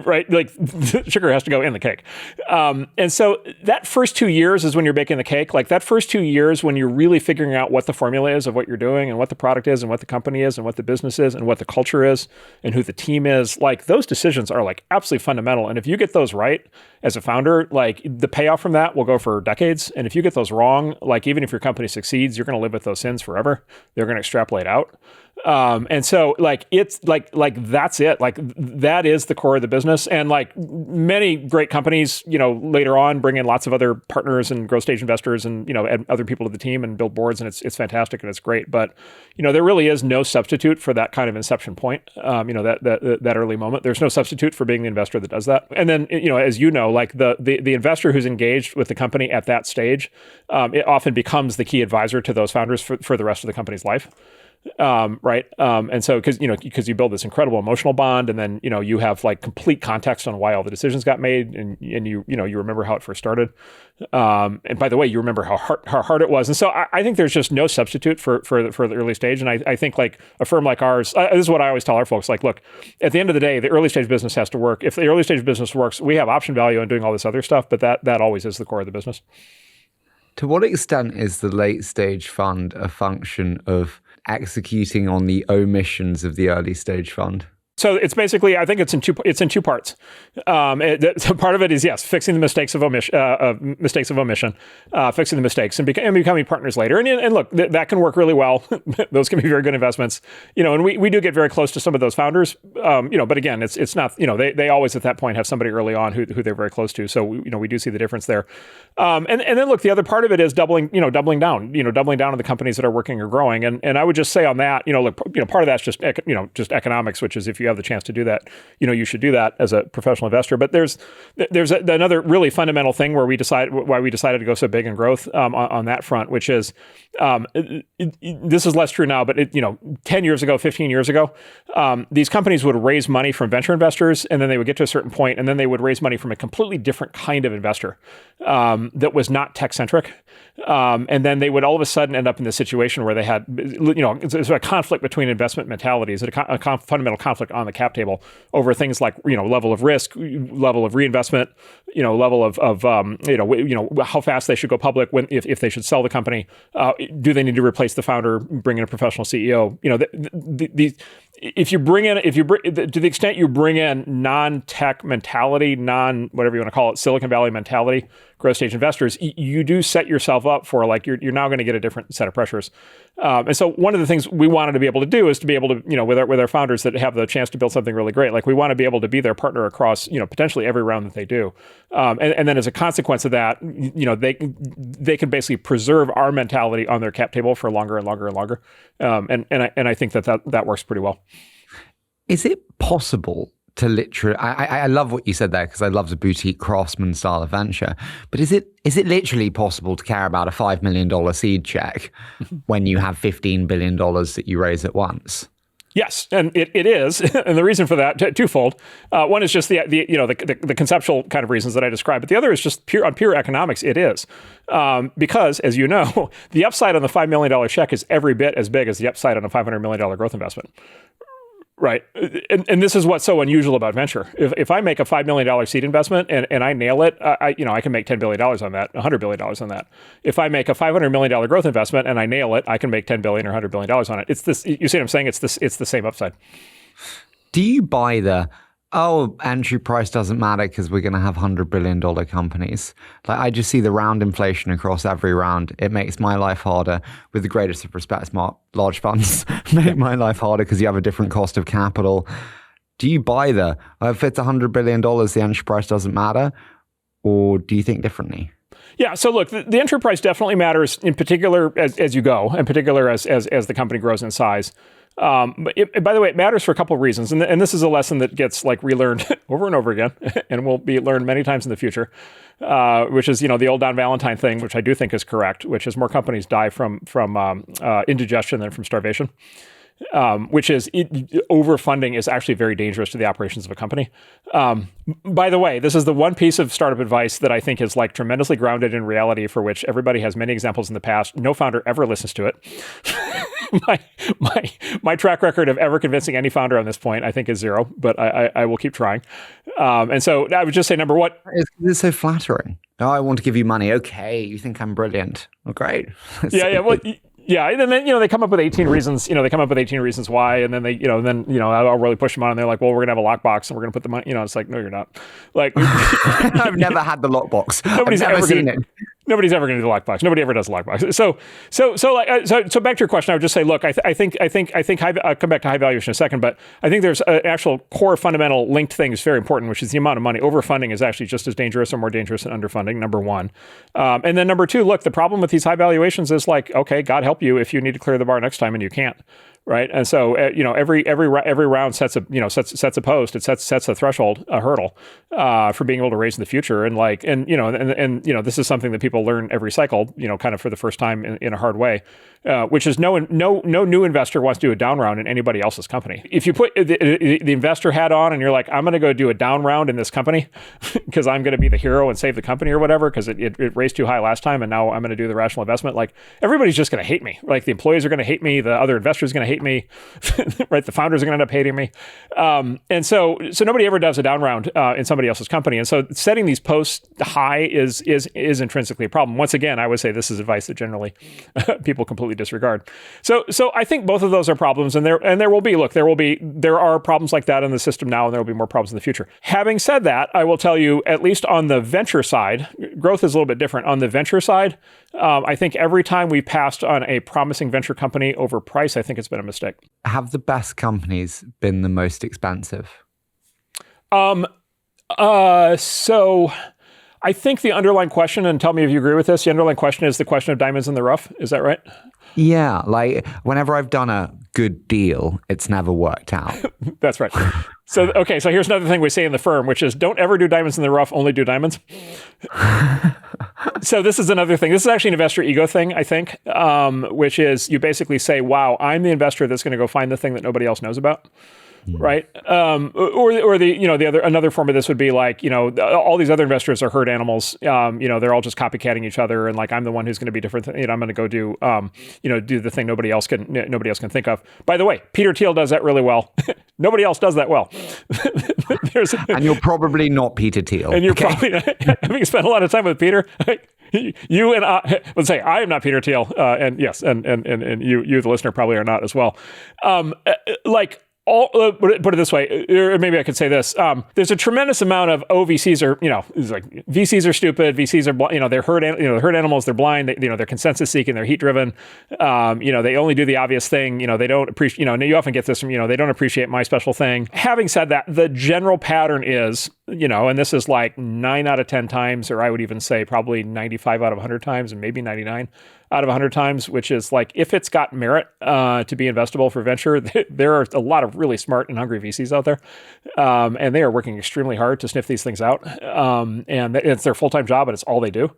Right? Like the sugar has to go in the cake. And so that first 2 years is when you're baking the cake. Like that first 2 years when you're really figuring out what the formula is of what you're doing and what the product is and what the company is and what the business is and what the culture is and who the team is, like those decisions are like absolutely fundamental. And if you get those right as a founder, like the payoff from that will go for decades. And if you get those wrong, like even if your company succeeds, you're going to live with those sins forever. They're going to extrapolate out. And so like, it's like that's it. Like that is the core of the business. And like many great companies, later on bring in lots of other partners and growth stage investors and, add other people to the team and build boards. And it's fantastic and it's great. But, there really is no substitute for that kind of inception point. That early moment, there's no substitute for being the investor that does that. And then, as like the investor who's engaged with the company at that stage, it often becomes the key advisor to those founders for the rest of the company's life. right? And so because you build this incredible emotional bond, and then you have like complete context on why all the decisions got made, and you remember how it first started. And by the way, you remember how hard it was. And so I think there's just no substitute for the early stage. And I think like a firm like ours, this is what I always tell our folks, like, look, at the end of the day, the early stage business has to work. If the early stage business works, we have option value on doing all this other stuff, but that always is the core of the business.
To what extent is the late stage fund a function of executing on the omissions of the early stage fund?
So it's basically, I think it's in two parts. So part of it is, yes, fixing the mistakes of omission, fixing the mistakes and becoming partners later. And look, that can work really well. Those can be very good investments, and we do get very close to some of those founders, but again, it's not, they always at that point have somebody early on who they're very close to. So, we do see the difference there. And then look, the other part of it is doubling down on the companies that are working or growing. And I would just say on that, look, part of that's just economics, which is if you have the chance to do that, you should do that as a professional investor. But there's another really fundamental thing why we decided to go so big in growth on that front, which is this is less true now, but 10 years ago, 15 years ago, these companies would raise money from venture investors, and then they would get to a certain point, and then they would raise money from a completely different kind of investor that was not tech centric. And then they would all of a sudden end up in this situation where they had, it's a conflict between investment mentalities, a fundamental conflict on the cap table over things like, level of risk, level of reinvestment, level of how fast they should go public, if they should sell the company, do they need to replace the founder, bring in a professional CEO? If you bring in, to the extent you bring in non-tech mentality, whatever you want to call it, Silicon Valley mentality, growth stage investors, you do set yourself up for like, you're now going to get a different set of pressures. And so one of the things we wanted to be able to do is to be able to, with our founders that have the chance to build something really great, like we want to be able to be their partner across, potentially every round that they do. And then as a consequence of that, they can basically preserve our mentality on their cap table for longer and longer and longer. And I think that works pretty well.
Is it possible to literally, I love what you said there because I love the boutique craftsman style of venture, but is it literally possible to care about a $5 million seed check when you have $15 billion that you raise at once?
Yes, and it is, and the reason for that twofold. One is just the conceptual kind of reasons that I described, but the other is just pure economics. It is because, as you know, the upside on the $5 million check is every bit as big as the upside on a $500 million growth investment. Right. And this is what's so unusual about venture. If I make a $5 million seed investment and I nail it, I can make $10 billion on that, $100 billion on that. If I make a $500 million growth investment and I nail it, I can make $10 billion or $100 billion on it. It's this, you see what I'm saying? It's the same upside.
Do you buy entry price doesn't matter because we're going to have $100 billion companies? Like, I just see the round inflation across every round. It makes my life harder. With the greatest of respects, Mark, large funds make my life harder because you have a different cost of capital. Do you buy if it's $100 billion, the entry price doesn't matter? Or do you think differently?
Yeah. So look, the entry price definitely matters in particular as you go, in particular as the company grows in size. But by the way, it matters for a couple of reasons. And this is a lesson that gets like relearned over and over again and will be learned many times in the future, which is, the old Don Valentine thing, which I do think is correct, which is more companies die from indigestion than from starvation. Which is overfunding is actually very dangerous to the operations of a company. By the way, this is the one piece of startup advice that I think is like tremendously grounded in reality, for which everybody has many examples in the past. No founder ever listens to it. my track record of ever convincing any founder on this point, I think, is zero, but I will keep trying. And so I would just say, number one,
it's so flattering. Oh, I want to give you money. Okay, you think I'm brilliant. Oh, great.
Well, yeah, and then they come up with 18 reasons. They come up with 18 reasons why, and then I'll really push them on, and they're like, "Well, we're gonna have a lockbox, and we're gonna put the money." It's like, no, you're not. Like,
I've never had the lockbox.
Nobody's ever seen it. Nobody's ever going to do the lockbox. Nobody ever does the lockbox. So back to your question, I would just say, look, I think I'll come back to high valuation in a second, but I think there's an actual core fundamental linked thing is very important, which is the amount of money. Overfunding is actually just as dangerous or more dangerous than underfunding. Number one, and then number two, look, the problem with these high valuations is like, okay, God help you if you need to clear the bar next time and you can't. Right, and so every round sets a post. It sets a threshold, a hurdle for being able to raise in the future. And this is something that people learn every cycle. Kind of for the first time in a hard way. which is no new investor wants to do a down round in anybody else's company. If you put the investor hat on and you're like, I'm going to go do a down round in this company because I'm going to be the hero and save the company or whatever because it raised too high last time and now I'm going to do the rational investment, like everybody's just going to hate me. Like the employees are going to hate me, the other investors are going to hate me, right? The founders are going to end up hating me. And so nobody ever does a down round in somebody else's company. And so setting these posts high is intrinsically a problem. Once again, I would say this is advice that generally people completely disregard. So I think both of those are problems, and there are problems like that in the system now, and there will be more problems in the future. Having said that, I will tell you, at least on the venture side, growth is a little bit different. On the venture side, I think every time we passed on a promising venture company over price, I think it's been a mistake.
Have the best companies been the most expensive?
So I think the underlying question, and tell me if you agree with this, the underlying question is the question of diamonds in the rough. Is that right?
Yeah, like whenever I've done a good deal, it's never worked out.
That's right. So here's another thing we say in the firm, which is don't ever do diamonds in the rough, only do diamonds. So this is another thing. This is actually an investor ego thing, I think, which is you basically say, wow, I'm the investor that's going to go find the thing that nobody else knows about. Right. Or the other, another form of this would be like, all these other investors are herd animals. They're all just copycatting each other. And like, I'm the one who's going to be different. I'm going to go do the thing nobody else can think of. By the way, Peter Thiel does that really well. Nobody else does that well.
And you're probably not Peter Thiel.
And you're probably, having spent a lot of time with Peter, you and I, let's say I am not Peter Thiel. And yes, and you, the listener, probably are not as well. Put it this way, or maybe I could say this. There's a tremendous amount of VCs are, it's like VCs are stupid. VCs are, they're herd animals. They're blind. They're consensus seeking. They're heat driven. They only do the obvious thing. They don't appreciate. You often get this from, they don't appreciate my special thing. Having said that, the general pattern is, and this is like 9 out of 10 times, or I would even say probably 95 out of 100 times, and maybe 99 out of 100 times, which is like, if it's got merit to be investable for venture, there are a lot of really smart and hungry VCs out there. And they are working extremely hard to sniff these things out. And it's their full-time job, and it's all they do.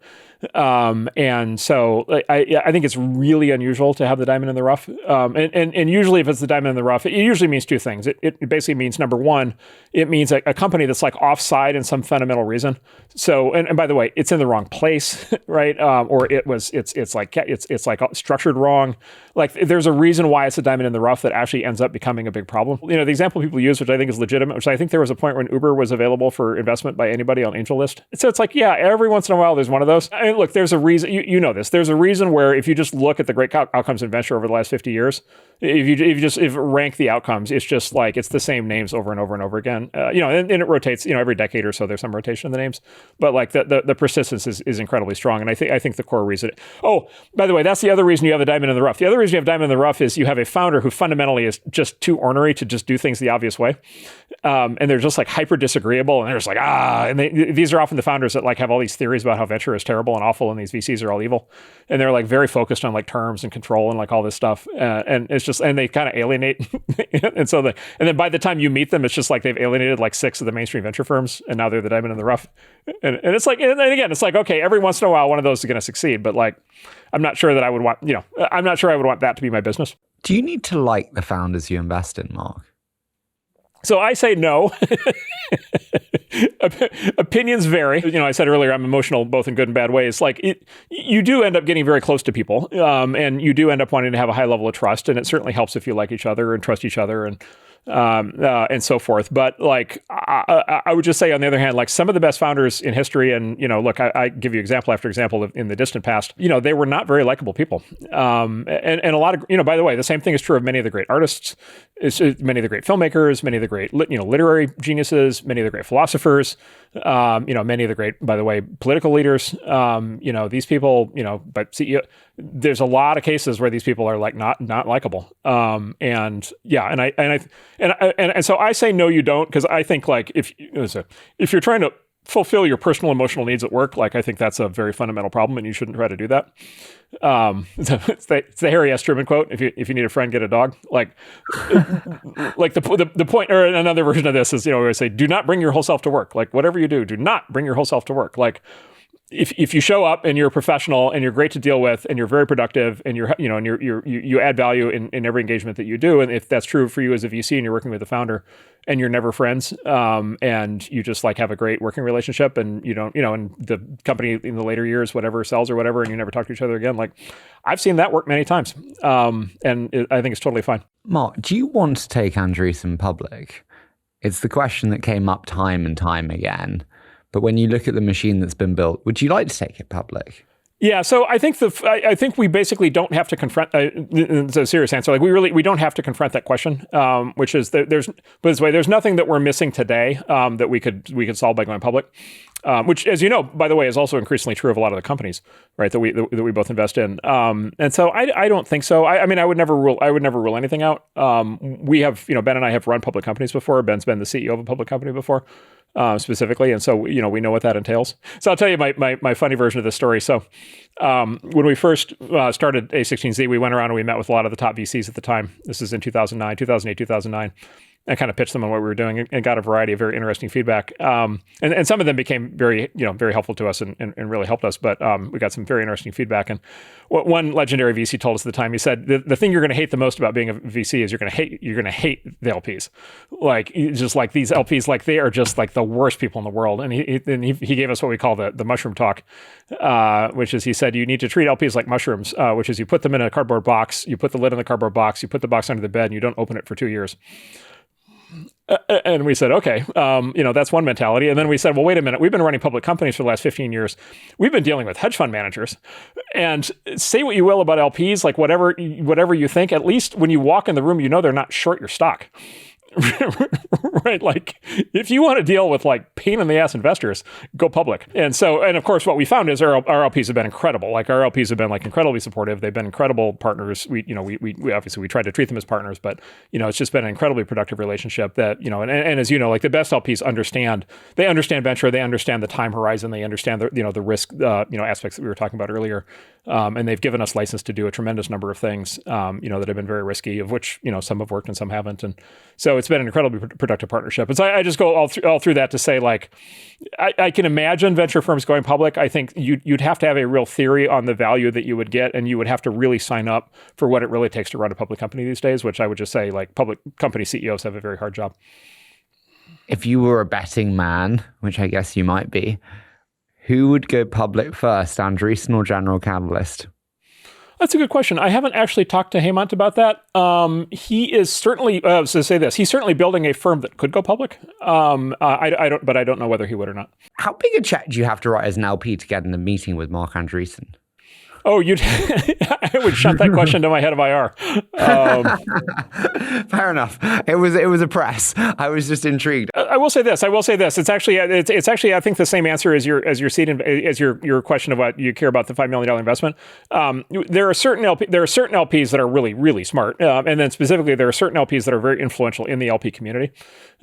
And so I think it's really unusual to have the diamond in the rough. And usually if it's the diamond in the rough, it usually means two things. It basically means, number one, it means a company that's like offside in some fundamental reason. So, and by the way, it's in the wrong place, right? Or it's like structured wrong. Like there's a reason why it's a diamond in the rough that actually ends up becoming a big problem. The example people use, which I think is legitimate, which I think there was a point when Uber was available for investment by anybody on AngelList. So it's like, yeah, every once in a while there's one of those. I mean, look, there's a reason, you know this, there's a reason where if you just look at the great outcomes in venture over the last 50 years, if you rank the outcomes, it's just like, it's the same names over and over and over again. And it rotates, every decade or so there's some rotation in the names, but like the persistence is incredibly strong. And I think the core reason, by the way, that's the other reason you have a diamond in the rough. The other reason you have diamond in the rough is you have a founder who fundamentally is just too ornery to just do things the obvious way. And they're just like hyper disagreeable. And they're just like, and these are often the founders that like have all these theories about how venture is terrible and awful and these VCs are all evil. And they're like very focused on like terms and control and like all this stuff. And it's just, and they kind of alienate. And then by the time you meet them, it's just like they've alienated like 6 of the mainstream venture firms. And now they're the diamond in the rough. And it's like, and again, it's like, okay, every once in a while, one of those is going to succeed. But like, I'm not sure that I would want, I'm not sure I would want that to be my business.
Do you need to like the founders you invest in, Mark?
So I say no. Opinions vary. I said earlier, I'm emotional both in good and bad ways. Like you do end up getting very close to people, and you do end up wanting to have a high level of trust. And it certainly helps if you like each other and trust each other and so forth. But like, I would just say on the other hand, like some of the best founders in history, and look, I give you example after example in the distant past, they were not very likable people. And a lot of, by the way, the same thing is true of many of the great artists, many of the great filmmakers, many of the great, literary geniuses, many of the great philosophers, many of the great, by the way, political leaders, these people, but CEO, there's a lot of cases where these people are like not likable. And so I say no, you don't, because I think like if you're trying to fulfill your personal emotional needs at work, like I think that's a very fundamental problem, and you shouldn't try to do that. It's the Harry S. Truman quote: "If you need a friend, get a dog." Like the point, or another version of this is, we say, do not bring your whole self to work. Like whatever you do not bring your whole self to work. Like if you show up and you're a professional and you're great to deal with and you're very productive and you add value in every engagement that you do, and if that's true for you as a VC and you're working with the founder and you're never friends, and you just like have a great working relationship, and you don't, and the company in the later years, whatever sells or whatever, and you never talk to each other again, like I've seen that work many times. I think it's totally fine.
Mark, do you want to take Andreessen public? It's the question that came up time and time again. But when you look at the machine that's been built, would you like to take it public?
Yeah, so I think we basically don't have to confront. It's a serious answer. Like we don't have to confront that question, which is there's nothing that we're missing today that we could solve by going public. Which, as you know, by the way, is also increasingly true of a lot of the companies, right? That we both invest in. And so I don't think so. I mean, I would never rule anything out. We have, Ben and I have run public companies before. Ben's been the CEO of a public company before. Specifically. And so, we know what that entails. So I'll tell you my funny version of this story. So when we first started a16z, we went around and we met with a lot of the top VCs at the time. This is in 2008, 2009. And kind of pitched them on what we were doing and got a variety of very interesting feedback. And some of them became very helpful to us and really helped us. But we got some very interesting feedback. And what one legendary VC told us at the time, he said, the thing you're going to hate the most about being a VC is you're going to hate the LPs. Like, just like these LPs, like they are just like the worst people in the world. And he gave us what we call the mushroom talk, which is, he said, you need to treat LPs like mushrooms, which is you put them in a cardboard box, you put the lid on the cardboard box, you put the box under the bed, and you don't open it for 2 years. And we said, okay, that's one mentality. And then we said, well, wait a minute. We've been running public companies for the last 15 years. We've been dealing with hedge fund managers. And say what you will about LPs, like whatever you think, at least when you walk in the room, they're not short your stock. Right? Like, if you want to deal with like pain in the ass investors, go public. And of course, what we found is our LPs have been incredible. Like, our LPs have been like incredibly supportive. They've been incredible partners. We obviously we try to treat them as partners, but it's just been an incredibly productive relationship that, and as like the best LPs understand venture, they understand the time horizon, they understand the risk, aspects that we were talking about earlier. And they've given us license to do a tremendous number of things, that have been very risky, of which, some have worked and some haven't. And so it's been an incredibly productive partnership. And so I just go all through that to say, like, I can imagine venture firms going public. I think you'd have to have a real theory on the value that you would get, and you would have to really sign up for what it really takes to run a public company these days, which I would just say, like, public company CEOs have a very hard job.
If you were a betting man, which I guess you might be, who would go public first, Andreessen or General Catalyst?
That's a good question. I haven't actually talked to Hemant about that. He is certainly, he's certainly building a firm that could go public. I don't know whether he would or not.
How big a check do you have to write as an LP to get in a meeting with Marc Andreessen?
Oh, I would shunt that question to my head of IR.
Fair enough. It was a press. I was just intrigued.
I will say this. It's actually I think the same answer as your seed as your question of what you care about the $5 million investment. There are certain LPs that are really, really smart, and then specifically there are certain LPs that are very influential in the LP community,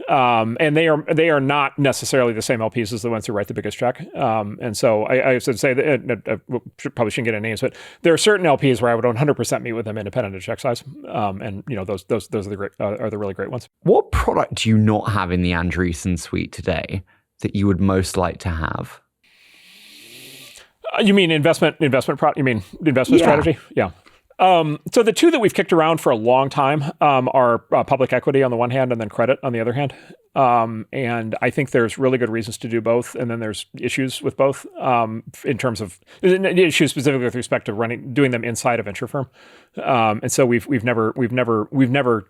and they are not necessarily the same LPs as the ones who write the biggest check. And so I should say that probably shouldn't get a name. But there are certain LPs where I would 100% meet with them independent of check size, and those are the really great ones.
What product do you not have in the Andreessen suite today that you would most like to have?
You mean investment product? You mean investment strategy? Yeah. So the two that we've kicked around for a long time are public equity on the one hand and then credit on the other hand. And I think there's really good reasons to do both. And then there's issues with both in terms of issues specifically with respect to doing them inside a venture firm. And so we've never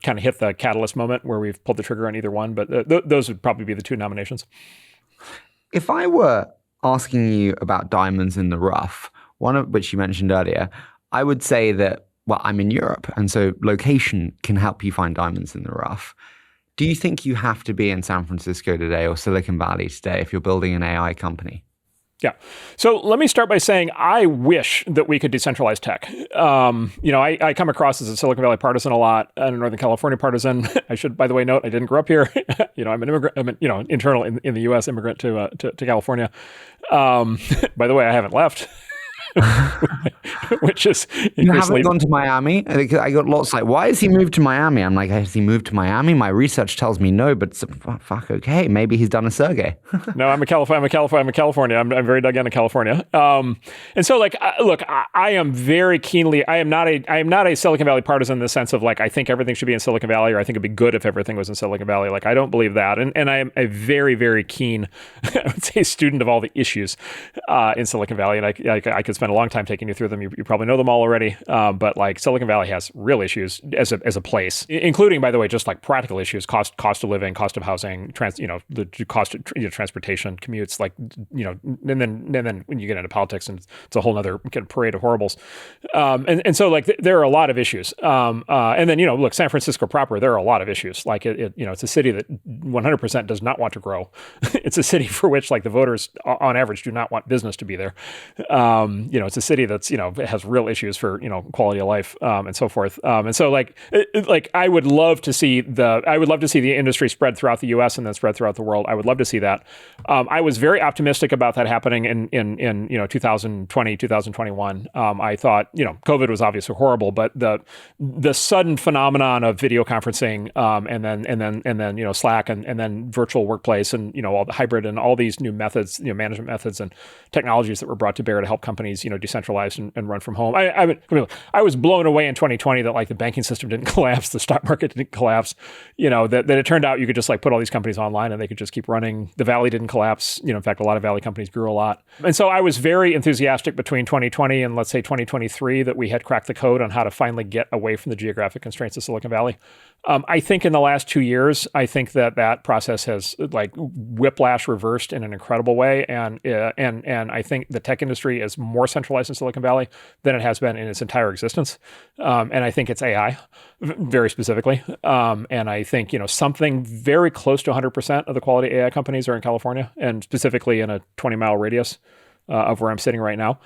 kind of hit the catalyst moment where we've pulled the trigger on either one. But those would probably be the two nominations.
If I were asking you about diamonds in the rough, one of which you mentioned earlier, I would say that, well, I'm in Europe, and so location can help you find diamonds in the rough. Do you think you have to be in San Francisco today or Silicon Valley today if you're building an AI company?
Yeah. So let me start by saying I wish that we could decentralize tech. I come across as a Silicon Valley partisan a lot and a Northern California partisan. I should, by the way, note I didn't grow up here. I'm an immigrant. I'm internal in the U.S. immigrant to California. By the way, I haven't left. which is
You haven't gone to Miami? I got lots like, why has he moved to Miami? I'm like, has he moved to Miami? My research tells me no, but fuck, okay, maybe he's done a Sergey.
No, I'm a California. I'm very dug into California. And so like, look, I am very keenly, I am not a Silicon Valley partisan in the sense of like, I think everything should be in Silicon Valley, or I think it'd be good if everything was in Silicon Valley. Like, I don't believe that. And I am a very, very keen, I would say, student of all the issues in Silicon Valley. And I could spend a long time taking you through them. You probably know them all already. But like Silicon Valley has real issues as a place, including, by the way, just like practical issues, cost of living, cost of housing, the cost of transportation, commutes, like, and then when you get into politics, and it's a whole other kind of parade of horribles. And so like there are a lot of issues. And then, look, San Francisco proper, there are a lot of issues. Like it's a city that 100% does not want to grow. It's a city for which like the voters on average do not want business to be there. It's a city that's, has real issues for, quality of life, and so forth. And so like I would love to see the industry spread throughout the US and then spread throughout the world. I would love to see that. I was very optimistic about that happening in 2020, 2021. I thought, COVID was obviously horrible, but the sudden phenomenon of video conferencing, and then Slack and then virtual workplace and, all the hybrid and all these new methods, management methods and technologies that were brought to bear to help companies, decentralize and run from home. I was blown away in 2020 that like the banking system didn't collapse, the stock market didn't collapse, that it turned out you could just like put all these companies online and they could just keep running. The Valley didn't collapse. In fact, a lot of Valley companies grew a lot. And so I was very enthusiastic between 2020 and let's say 2023 that we had cracked the code on how to finally get away from the geographic constraints of Silicon Valley. I think in the last 2 years, I think that process has like whiplash reversed in an incredible way. And I think the tech industry is more centralized in Silicon Valley than it has been in its entire existence. And I think it's AI very specifically. And I think, something very close to 100% of the quality AI companies are in California, and specifically in a 20-mile radius of where I'm sitting right now.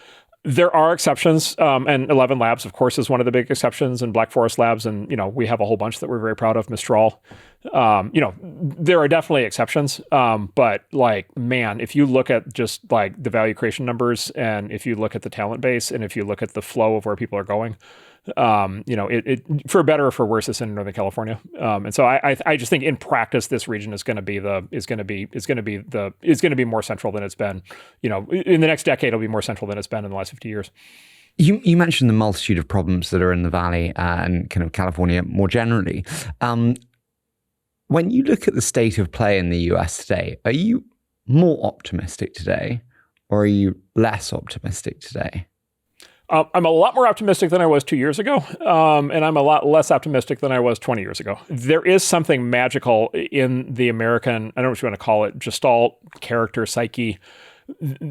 There are exceptions, and 11 Labs, of course, is one of the big exceptions, and Black Forest Labs, and we have a whole bunch that we're very proud of. Mistral, there are definitely exceptions, but like, man, if you look at just like the value creation numbers, and if you look at the talent base, and if you look at the flow of where people are going, it for better or for worse, it's in Northern California, and so I just think in practice this region is going to be more central than it's been. In the next decade, it'll be more central than it's been in the last 50 years.
You mentioned the multitude of problems that are in the Valley and kind of California more generally. When you look at the state of play in the US today, are you more optimistic today, or are you less optimistic today?
I'm a lot more optimistic than I was 2 years ago, and I'm a lot less optimistic than I was 20 years ago. There is something magical in the American, I don't know what you want to call it, gestalt, character, psyche.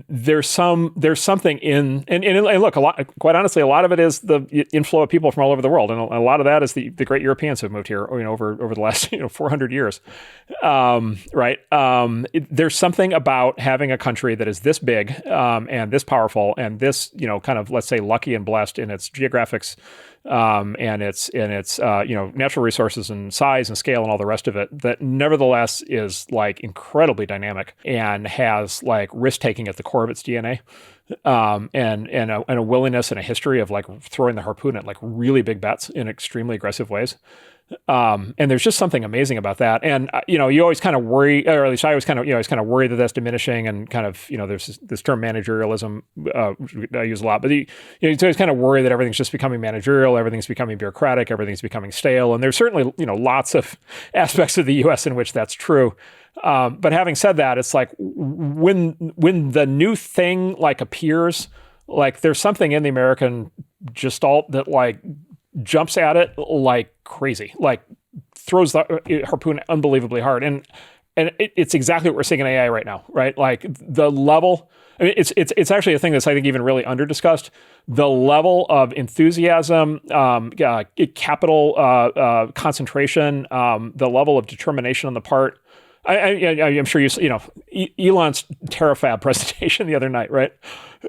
There's something in, and look, quite honestly, a lot of it is the inflow of people from all over the world. And a lot of that is the great Europeans who have moved here, over the last, 400 years. Right. There's something about having a country that is this big, and this powerful and this, kind of, let's say, lucky and blessed in its geographics, and its natural resources and size and scale and all the rest of it, that nevertheless is like incredibly dynamic and has like risk taking at the core of its DNA, and a willingness and a history of like throwing the harpoon at like really big bets in extremely aggressive ways. And there's just something amazing about that. And, you always kind of worry, or at least I always kind of worry that that's diminishing, and kind of, there's this term managerialism, I use a lot, but you always kind of worry that everything's just becoming managerial, everything's becoming bureaucratic, everything's becoming stale. And there's certainly, lots of aspects of the US in which that's true. But having said that, it's like when the new thing like appears, like there's something in the American gestalt that like jumps at it like crazy, like throws the harpoon unbelievably hard. And it's exactly what we're seeing in AI right now, right? Like the level, I mean, it's actually a thing that's, I think, even really under discussed. The level of enthusiasm, capital concentration, the level of determination on the part. I'm sure Elon's Terafab presentation the other night, right?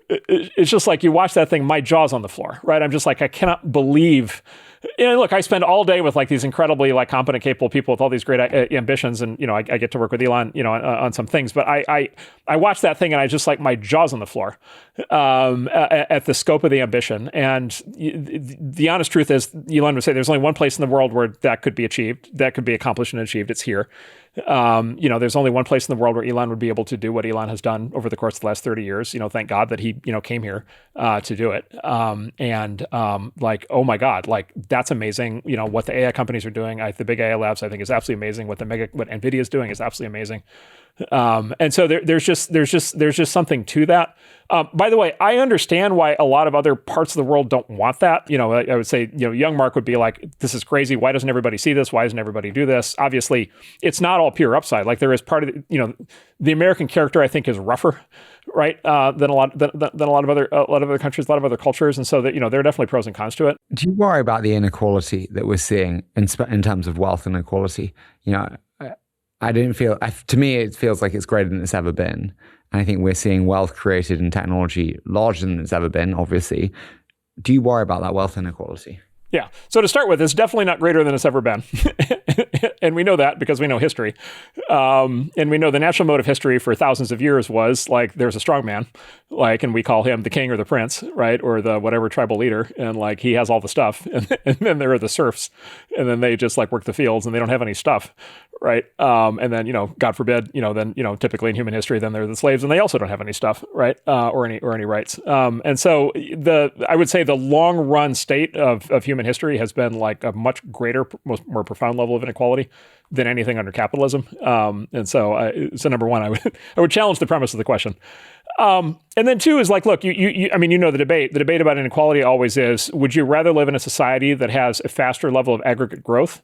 It's just like you watch that thing, my jaw's on the floor, right? I'm just like, I cannot believe look, I spend all day with like these incredibly like competent, capable people with all these great ambitions, and I get to work with Elon, on some things. But I watch that thing and I just like my jaw's on the floor at the scope of the ambition. And the honest truth is, Elon would say there's only one place in the world where that could be achieved, that could be accomplished and achieved. It's here. There's only one place in the world where Elon would be able to do what Elon has done over the course of the last 30 years. Thank God that he, came here to do it. Like, oh my God, like that's amazing. What the AI companies are doing, the big AI labs, I think is absolutely amazing. What NVIDIA is doing is absolutely amazing. And so there's just something to that. By the way, I understand why a lot of other parts of the world don't want that. I would say, young Mark would be like, this is crazy. Why doesn't everybody see this? Why doesn't everybody do this? Obviously, it's not all pure upside. Like there is part of the American character, I think, is rougher, right? Than a lot of other countries, a lot of other cultures. And so that, there are definitely pros and cons to it.
Do you worry about the inequality that we're seeing in terms of wealth inequality? To me, it feels like it's greater than it's ever been. And I think we're seeing wealth created in technology larger than it's ever been, obviously. Do you worry about that wealth inequality?
Yeah. So to start with, it's definitely not greater than it's ever been. And we know that because we know history. And we know the natural mode of history for thousands of years was like, there's a strong man, like, and we call him the king or the prince, right? Or the whatever tribal leader. And like, he has all the stuff. And then there are the serfs. And then they just like work the fields and they don't have any stuff, right? And then, God forbid, typically in human history, then they're the slaves and they also don't have any stuff, right? Or any rights. And so I would say the long run state of human history has been like a much greater, more profound level of inequality than anything under capitalism. And so number one, I would challenge the premise of the question. And then two is like, look, the debate. The debate about inequality always is: would you rather live in a society that has a faster level of aggregate growth,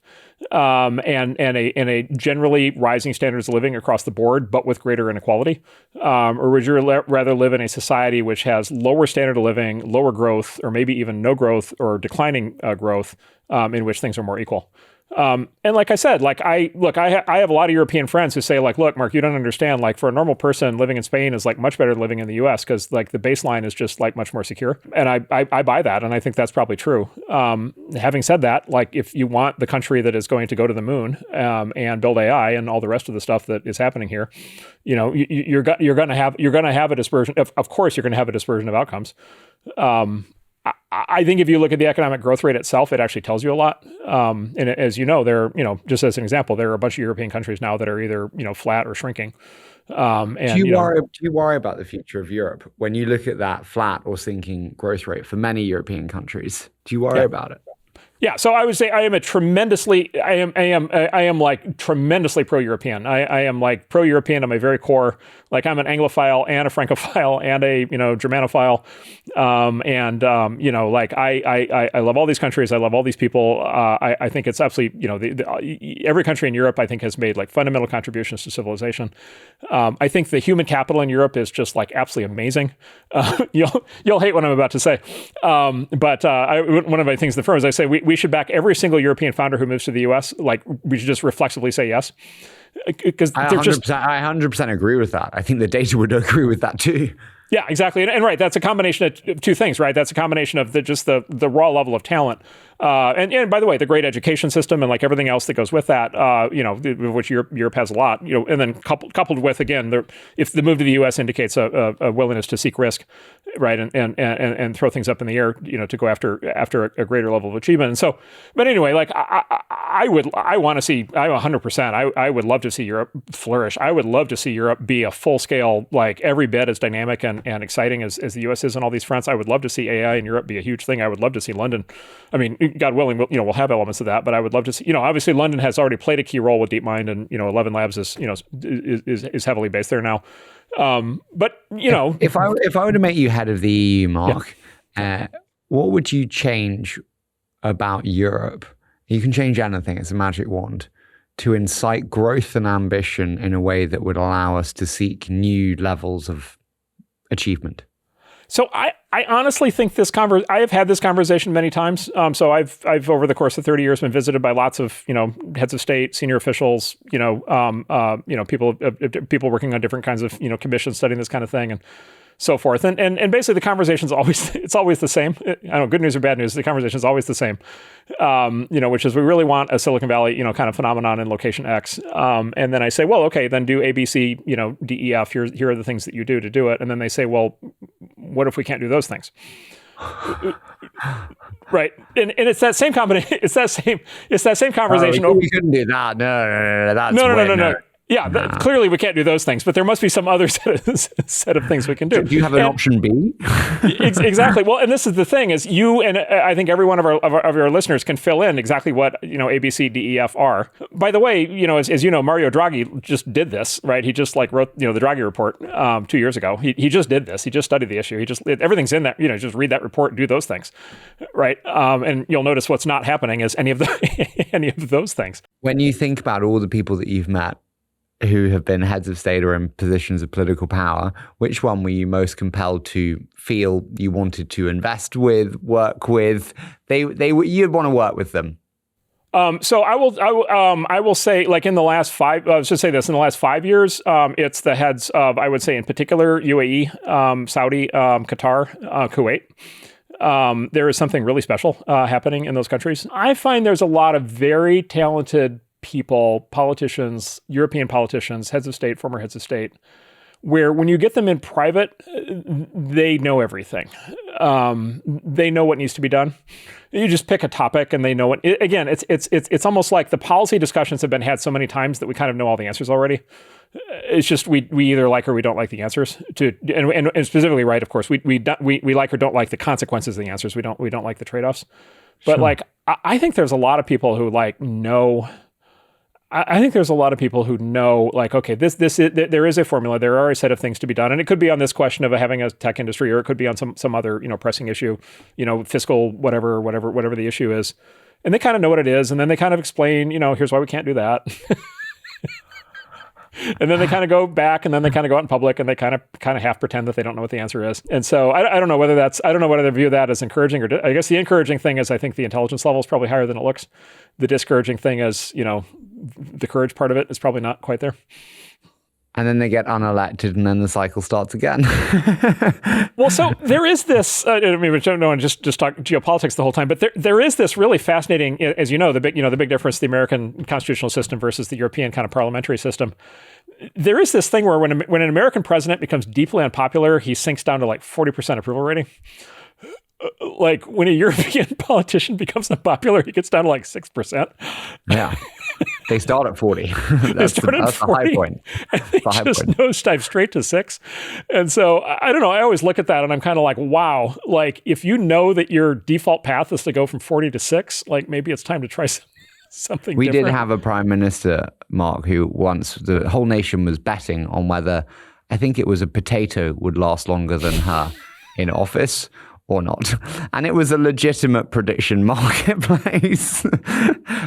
and a generally rising standards of living across the board, but with greater inequality, or would you rather live in a society which has lower standard of living, lower growth, or maybe even no growth or declining growth, in which things are more equal? And like I said, like I have a lot of European friends who say like, look, Mark, you don't understand. Like for a normal person, living in Spain is like much better than living in the US because like the baseline is just like much more secure. And I buy that. And I think that's probably true. Having said that, like if you want the country that is going to go to the moon, and build AI and all the rest of the stuff that is happening here, you're going to have a dispersion. Of course, you're going to have a dispersion of outcomes. I think if you look at the economic growth rate itself, it actually tells you a lot. And as just as an example, there are a bunch of European countries now that are either, flat or shrinking. And
do you worry about the future of Europe when you look at that flat or sinking growth rate for many European countries? Do you worry about it?
Yeah, so I would say I am tremendously pro-European. I am like pro-European at my very core. Like I'm an Anglophile and a Francophile and a Germanophile, like I love all these countries. I love all these people. I think it's absolutely every country in Europe I think has made like fundamental contributions to civilization. I think the human capital in Europe is just like absolutely amazing. You'll hate what I'm about to say, but one of my things in the firm is I say we should back every single European founder who moves to the US. Like we should just reflexively say yes. Because
I 100% agree with that. I think the data would agree with that too.
Yeah, exactly. And right, that's a combination of two things, right? That's a combination of the raw level of talent. And by the way, the great education system and like everything else that goes with that, which Europe has a lot, and then coupled with, again, if the move to the U.S. indicates a willingness to seek risk, right, and throw things up in the air, to go after a greater level of achievement. And so, but anyway, like I 100%, I would love to see Europe flourish. I would love to see Europe be a full scale, like every bit as dynamic and exciting as the U.S. is on all these fronts. I would love to see AI in Europe be a huge thing. I would love to see London. I mean, God willing, we'll have elements of that, but I would love to see, obviously London has already played a key role with DeepMind, and, 11 Labs is heavily based there now. But,
if I were to make you head of the EU, Mark, what would you change about Europe? You can change anything. It's a magic wand to incite growth and ambition in a way that would allow us to seek new levels of achievement.
So I honestly think I have had this conversation many times. So I've over the course of 30 years been visited by lots of heads of state, senior officials, people working on different kinds of commissions studying this kind of thing, and so forth. And basically the conversation's always the same. I don't know, good news or bad news, the conversation is always the same. Which is we really want a Silicon Valley, kind of phenomenon in location X. And then I say, well, okay, then do A, B, C, D, E, F. Here are the things that you do to do it. And then they say, well, what if we can't do those things? Right. And it's that same combination. It's that same conversation.
We couldn't do that. No. That's
no. Yeah, clearly we can't do those things, but there must be some other set of things we can do.
Do you have an option B?
Exactly. Well, and this is the thing: is you and I think every one of our listeners can fill in exactly what A, B, C, D, E, F are. By the way, as you know, Mario Draghi just did this, right? He just wrote the Draghi report 2 years ago. He just did this. He just studied the issue. Everything's in that. Just read that report and do those things, right? And you'll notice what's not happening is any of those things.
When you think about all the people that you've met who have been heads of state or in positions of political power, which one were you most compelled to feel you wanted to invest with, work with? You'd want to work with them.
So I will say, in the last 5, I was just say this, in the last 5 years, it's the heads of, I would say in particular, UAE, Saudi, Qatar, Kuwait. There is something really special happening in those countries. I find there's a lot of very talented people, politicians, European politicians, heads of state, former heads of state, where when you get them in private, they know everything. They know what needs to be done. You just pick a topic and they know it. Again, it's almost like the policy discussions have been had so many times that we kind of know all the answers already. It's just we either like or we don't like the answers and specifically, right? Of course, we like or don't like the consequences of the answers. We don't like the trade-offs. But sure. I think there's a lot of people who know. I think there's a lot of people who know, okay, there is a formula. There are a set of things to be done, and it could be on this question of having a tech industry, or it could be on some other pressing issue, fiscal whatever the issue is, and they kind of know what it is, and then they kind of explain, here's why we can't do that, and then they kind of go back, and then they kind of go out in public, and they kind of half pretend that they don't know what the answer is, and so I don't know whether they view that as encouraging or I guess the encouraging thing is I think the intelligence level is probably higher than it looks. The discouraging thing is the courage part of it is probably not quite there.
And then they get unelected, and then the cycle starts again.
Well, so there is this. I don't want to just talk geopolitics the whole time, but there is this really fascinating, as the big difference: the American constitutional system versus the European kind of parliamentary system. There is this thing where when an American president becomes deeply unpopular, he sinks down to 40% approval rating. When a European politician becomes unpopular, he gets down to 6%.
Yeah. They start at 40. That's the high point.
And they just nosedive straight to 6. And so, I don't know, I always look at that and I'm kind of wow, if you know that your default path is to go from 40 to 6, maybe it's time to try something
We
different.
did have a prime minister, Mark, who once, the whole nation was betting on whether, I think it was a potato would last longer than her in office or not. And it was a legitimate prediction marketplace.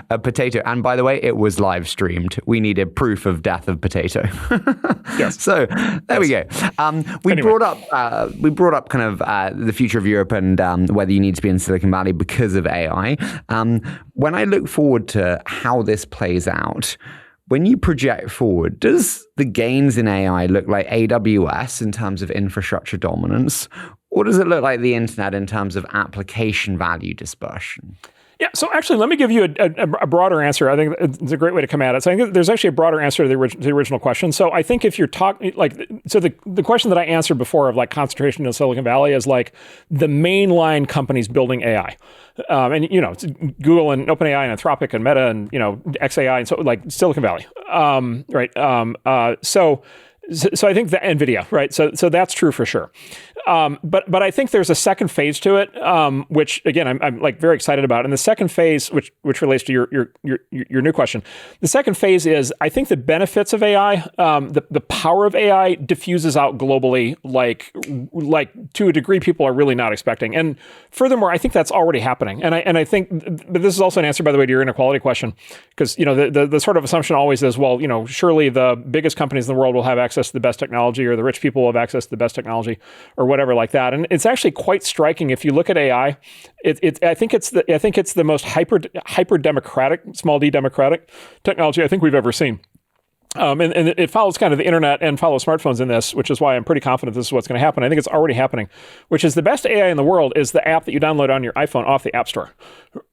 A potato. And by the way, it was live streamed. We needed proof of death of potato.
Yes.
So there we go. We brought up kind of the future of Europe and whether you need to be in Silicon Valley because of AI. When I look forward to how this plays out, when you project forward, does the gains in AI look like AWS in terms of infrastructure dominance? Or does it look like the internet in terms of application value dispersion?
Yeah, so actually, let me give you a broader answer. I think it's a great way to come at it. So I think there's actually a broader answer to the original question. So I think if you're talking, the question that I answered before of concentration in Silicon Valley is the mainline companies building AI. And, it's Google and OpenAI and Anthropic and Meta and, XAI and so Silicon Valley. Right. So I think that NVIDIA, right? So that's true for sure. But I think there's a second phase to it, which again I'm very excited about. And the second phase, which relates to your new question, the second phase is I think the benefits of AI, the power of AI diffuses out globally, to a degree people are really not expecting. And furthermore, I think that's already happening. And I think, but this is also an answer, by the way, to your inequality question, because the sort of assumption always is, well, surely the biggest companies in the world will have access to the best technology, or the rich people will have access to the best technology, or whatever like that. And it's actually quite striking if you look at AI. I think it's the most hyper democratic, small d democratic technology I think we've ever seen. And it follows kind of the internet and follows smartphones in this, which is why I'm pretty confident this is what's going to happen. I think it's already happening, which is the best AI in the world is the app that you download on your iPhone off the App Store,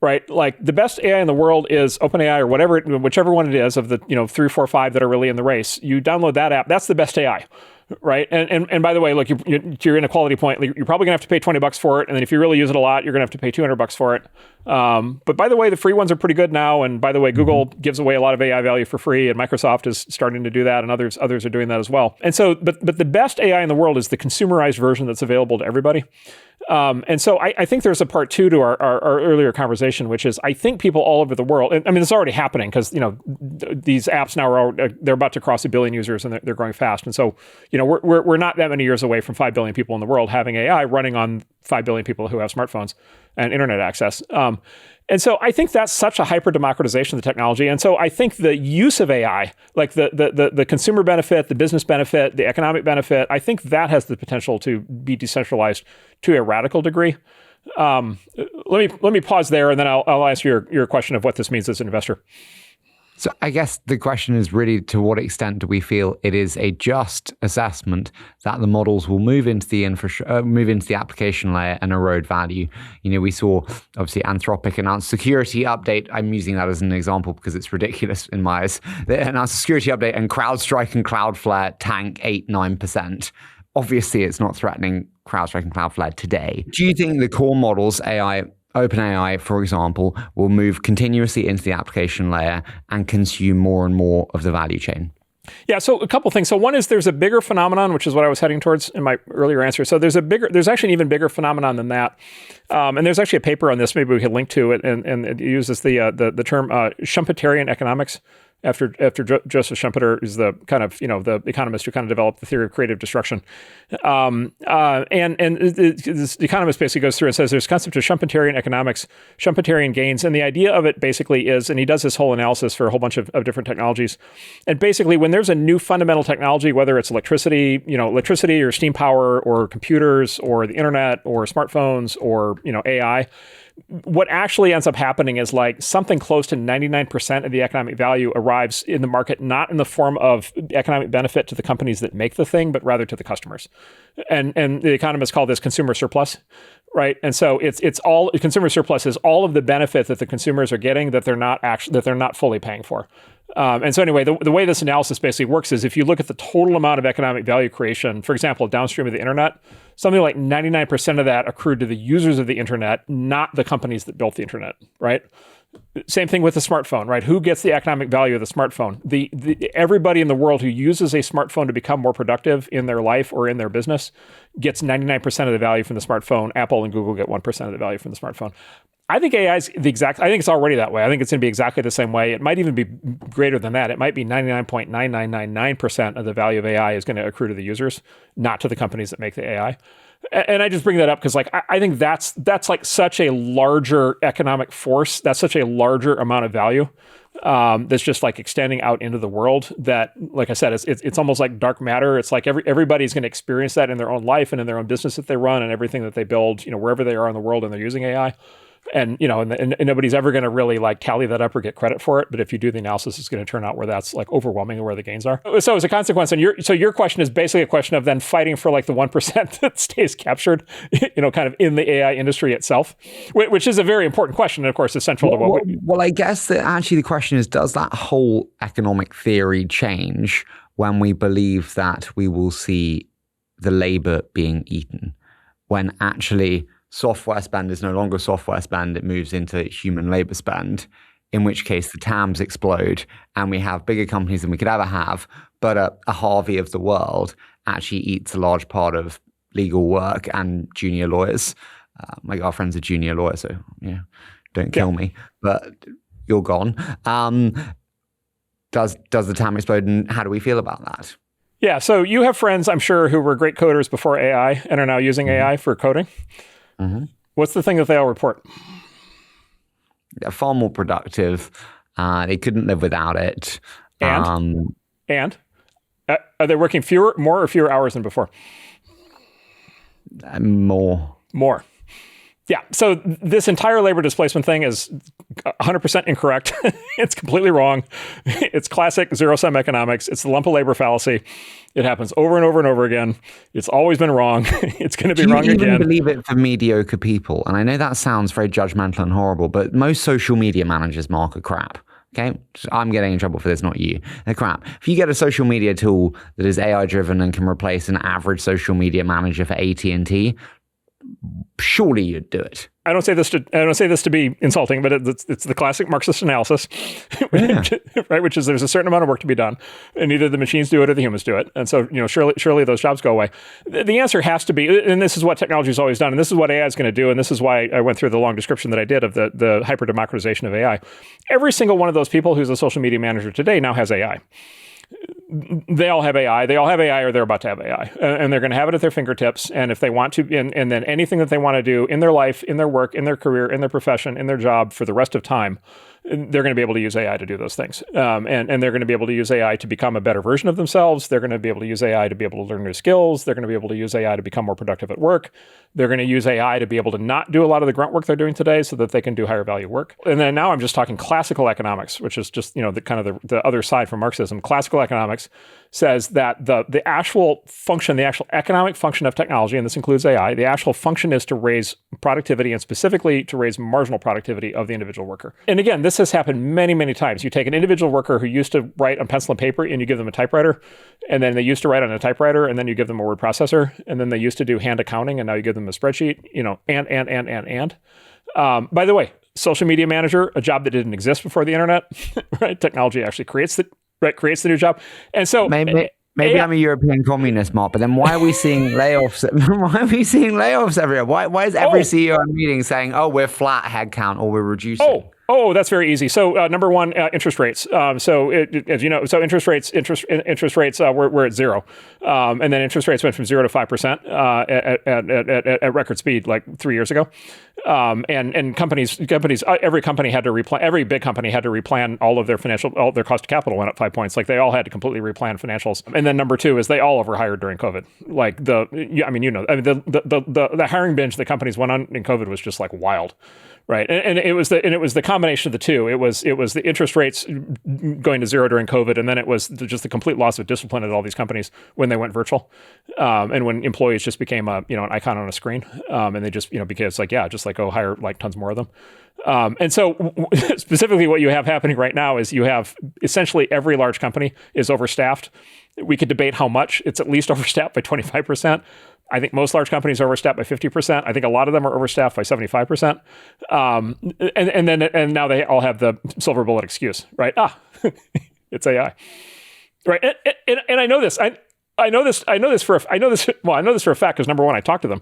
right? Like the best AI in the world is OpenAI or whatever, whichever one it is of the 3, 4, 5 that are really in the race. You download that app. That's the best AI. Right. And by the way, look, your inequality point, you're probably going to have to pay $20 for it. And then if you really use it a lot, you're going to have to pay $200 for it. But by the way, the free ones are pretty good now. And by the way, Google gives away a lot of AI value for free, and Microsoft is starting to do that, and others are doing that as well. And so, but the best AI in the world is the consumerized version that's available to everybody. And so I think there's a part 2 to our earlier conversation, which is I think people all over the world, and I mean, it's already happening because, these apps now they're about to cross 1 billion users and they're growing fast. And so, we're not that many years away from 5 billion people in the world having AI running on 5 billion people who have smartphones and internet access. And so I think that's such a hyper democratization of the technology. And so I think the use of AI, like the consumer benefit, the business benefit, the economic benefit, I think that has the potential to be decentralized to a radical degree. Let me pause there, and then I'll ask your question of what this means as an investor.
So I guess the question is really, to what extent do we feel it is a just assessment that the models will move into the application layer and erode value? We saw obviously Anthropic announce security update. I'm using that as an example because it's ridiculous in my eyes. They announced a security update, and CrowdStrike and Cloudflare tank 8-9%. Obviously, it's not threatening CrowdStrike and Cloudflare today. Do you think the core models, OpenAI, for example, will move continuously into the application layer and consume more and more of the value chain?
Yeah, so a couple things. So one is there's a bigger phenomenon, which is what I was heading towards in my earlier answer. So there's actually an even bigger phenomenon than that. And there's actually a paper on this, maybe we could link to it, and it uses the term Schumpeterian economics. After Joseph Schumpeter is the kind of, the economist who kind of developed the theory of creative destruction. And this economist basically goes through and says there's a concept of Schumpeterian economics, Schumpeterian gains. And the idea of it basically is, and he does this whole analysis for a whole bunch of different technologies. And basically when there's a new fundamental technology, whether it's electricity or steam power or computers or the internet or smartphones or, AI, what actually ends up happening is like something close to 99% of the economic value arrives in the market, not in the form of economic benefit to the companies that make the thing, but rather to the customers. And the economists call this consumer surplus, right? And so it's all consumer surplus is all of the benefit that the consumers are getting that they're not fully paying for. And so anyway, the way this analysis basically works is if you look at the total amount of economic value creation, for example, downstream of the internet, something like 99% of that accrued to the users of the internet, not the companies that built the internet, right? Same thing with the smartphone, right? Who gets the economic value of the smartphone? Everybody in the world who uses a smartphone to become more productive in their life or in their business gets 99% of the value from the smartphone. Apple and Google get 1% of the value from the smartphone. I think AI is I think it's already that way. I think it's going to be exactly the same way. It might even be greater than that. It might be 99.9999% of the value of AI is going to accrue to the users, not to the companies that make the AI. And I just bring that up because I think that's like such a larger economic force. That's such a larger amount of value that's just like extending out into the world that, like I said, it's almost like dark matter. It's like everybody's going to experience that in their own life and in their own business that they run and everything that they build, wherever they are in the world and they're using AI. And and nobody's ever going to really like tally that up or get credit for it. But if you do the analysis, it's going to turn out where that's like overwhelming where the gains are. So as a consequence, and your question is basically a question of then fighting for like the 1% that stays captured, kind of in the AI industry itself, which is a very important question. And of course, is central to what we...
Well, I guess that actually the question is, does that whole economic theory change when we believe that we will see the labor being eaten, when actually software spend is no longer software spend, it moves into human labor spend, in which case the TAMs explode and we have bigger companies than we could ever have, but a Harvey of the world actually eats a large part of legal work and junior lawyers. My girlfriend's a junior lawyer, so don't kill me, but you're gone. Does the TAM explode, and how do we feel about that?
Yeah, so you have friends, I'm sure, who were great coders before AI and are now using AI for coding. Mm-hmm. What's the thing that they all report?
They're far more productive. They couldn't live without it.
And are they working more or fewer hours than before?
More.
More. Yeah. So this entire labor displacement thing is 100% incorrect. It's completely wrong. It's classic zero-sum economics. It's the lump of labor fallacy. It happens over and over and over again. It's always been wrong. It's going to be wrong again.
Do you even believe it for mediocre people? And I know that sounds very judgmental and horrible, but most social media managers, Mark, are crap. Okay, I'm getting in trouble for this, not you. They're crap. If you get a social media tool that is AI driven and can replace an average social media manager for AT&T, surely you'd do it.
I don't say this to be insulting, but it's the classic Marxist analysis, right? Which is there's a certain amount of work to be done, and either the machines do it or the humans do it. And so, surely those jobs go away. The answer has to be, and this is what technology has always done, and this is what AI is going to do, and this is why I went through the long description that I did of the hyper democratization of AI. Every single one of those people who's a social media manager today now has AI. They all have AI. They all have AI, or they're about to have AI, and they're going to have it at their fingertips. And if they want to, and then anything that they want to do in their life, in their work, in their career, in their profession, in their job for the rest of time, they're going to be able to use AI to do those things. And they're going to be able to use AI to become a better version of themselves. They're going to be able to use AI to be able to learn new skills. They're going to be able to use AI to become more productive at work. They're going to use AI to be able to not do a lot of the grunt work they're doing today so that they can do higher value work. And then now I'm just talking classical economics, which is just, the other side from Marxism. Classical economics says that the actual function, the actual economic function of technology, and this includes AI, the actual function is to raise productivity, and specifically to raise marginal productivity of the individual worker. And again, this has happened many, many times. You take an individual worker who used to write on pencil and paper, and you give them a typewriter, and then they used to write on a typewriter, and then you give them a word processor, and then they used to do hand accounting, and now you give them a spreadsheet, and. By the way, social media manager, a job that didn't exist before the internet, right? Technology actually creates the new job. And so
maybe I'm a European communist, Mark, but then why are we seeing layoffs? Why are we seeing layoffs everywhere? Why is every CEO I'm meeting saying, "Oh, we're flat headcount," or "We're reducing"?
Oh, that's very easy. So number one, interest rates. As you know, interest rates were at zero, and then interest rates went from 0 to 5% at record speed like 3 years ago. And every company had to replan. Every big company had to replan all of their their cost of capital went up 5 points. Like they all had to completely replan financials. And then number two is they all overhired during COVID. Like the hiring binge the companies went on in COVID was just like wild. Right, and it was the combination of the two. It was the interest rates going to zero during COVID, and then it was just the complete loss of discipline at all these companies when they went virtual, and when employees just became an icon on a screen, and they just because hire like tons more of them. And so specifically what you have happening right now is you have essentially every large company is overstaffed. We could debate how much. It's at least overstaffed by 25%. I think most large companies are overstaffed by 50%. I think a lot of them are overstaffed by 75%. And now they all have the silver bullet excuse, right? It's AI, right? And I know this. I know this for a fact because number one, I talked to them,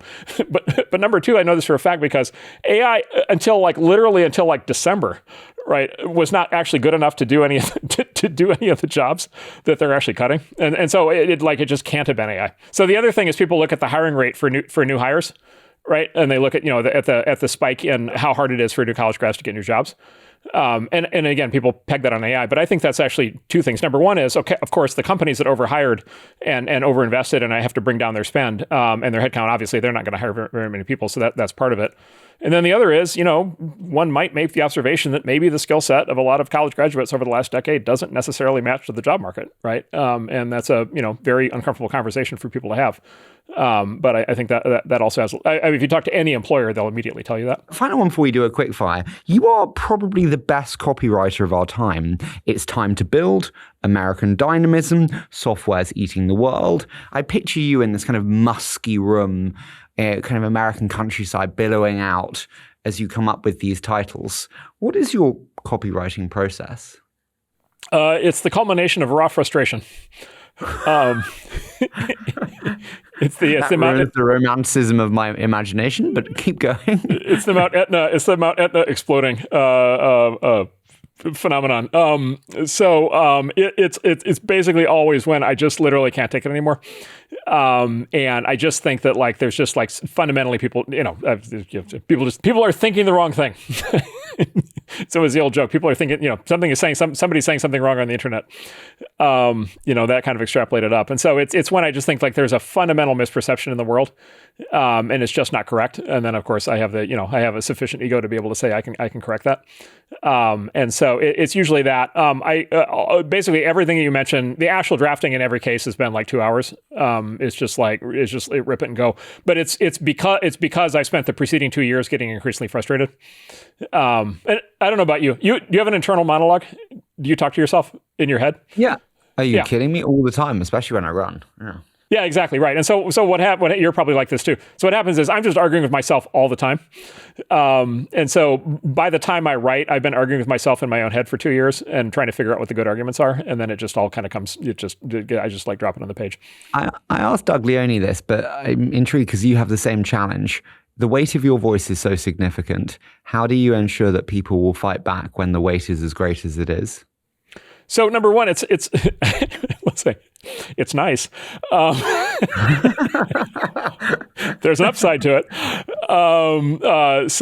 but number two, I know this for a fact because AI until December, right, was not actually good enough to do any of the jobs that they're actually cutting, and so it just can't have been AI. So the other thing is people look at the hiring rate for new hires, right, and they look at at the spike in how hard it is for new college grads to get new jobs. And again, people peg that on AI, but I think that's actually two things. Number one is, okay, of course, the companies that overhired and overinvested, and I have to bring down their spend and their headcount. Obviously, they're not going to hire very, very many people, so that's part of it. And then the other is, one might make the observation that maybe the skill set of a lot of college graduates over the last decade doesn't necessarily match to the job market, right? And that's a very uncomfortable conversation for people to have. But I think that also has. If you talk to any employer, they'll immediately tell you that.
Final one before we do a quick fire. You are probably the best copywriter of our time. It's time to build. American dynamism. Software's eating the world. I picture you in this kind of musky room, kind of American countryside, billowing out as you come up with these titles. What is your copywriting process?
It's the culmination of raw frustration. It's the romanticism of my imagination, but keep going. It's the Mount Etna exploding phenomenon. It's basically always when I just literally can't take it anymore. And I just think that there's just fundamentally people are thinking the wrong thing. So it's the old joke. People are thinking, somebody's saying something wrong on the internet. That kind of extrapolated up. And so it's when I just think like there's a fundamental misperception in the world, and it's just not correct. And then of course I have I have a sufficient ego to be able to say I can correct that. And so it's usually that. Basically everything you mentioned, the actual drafting in every case has been like 2 hours. It's just rip it and go. But it's because I spent the preceding 2 years getting increasingly frustrated. And I don't know about you. Do you have an internal monologue? Do you talk to yourself in your head?
Yeah. Are you kidding me? All the time, especially when I run. Yeah.
Yeah, exactly right. And so what you're probably like this too. So what happens is I'm just arguing with myself all the time. And so by the time I write, I've been arguing with myself in my own head for 2 years and trying to figure out what the good arguments are. And then it just all kind of comes, I just like drop it on the page.
I asked Doug Leone this, but I'm intrigued because you have the same challenge. The weight of your voice is so significant. How do you ensure that people will fight back when the weight is as great as it is?
So number one, it's let's say it's nice. There's an upside to it. I would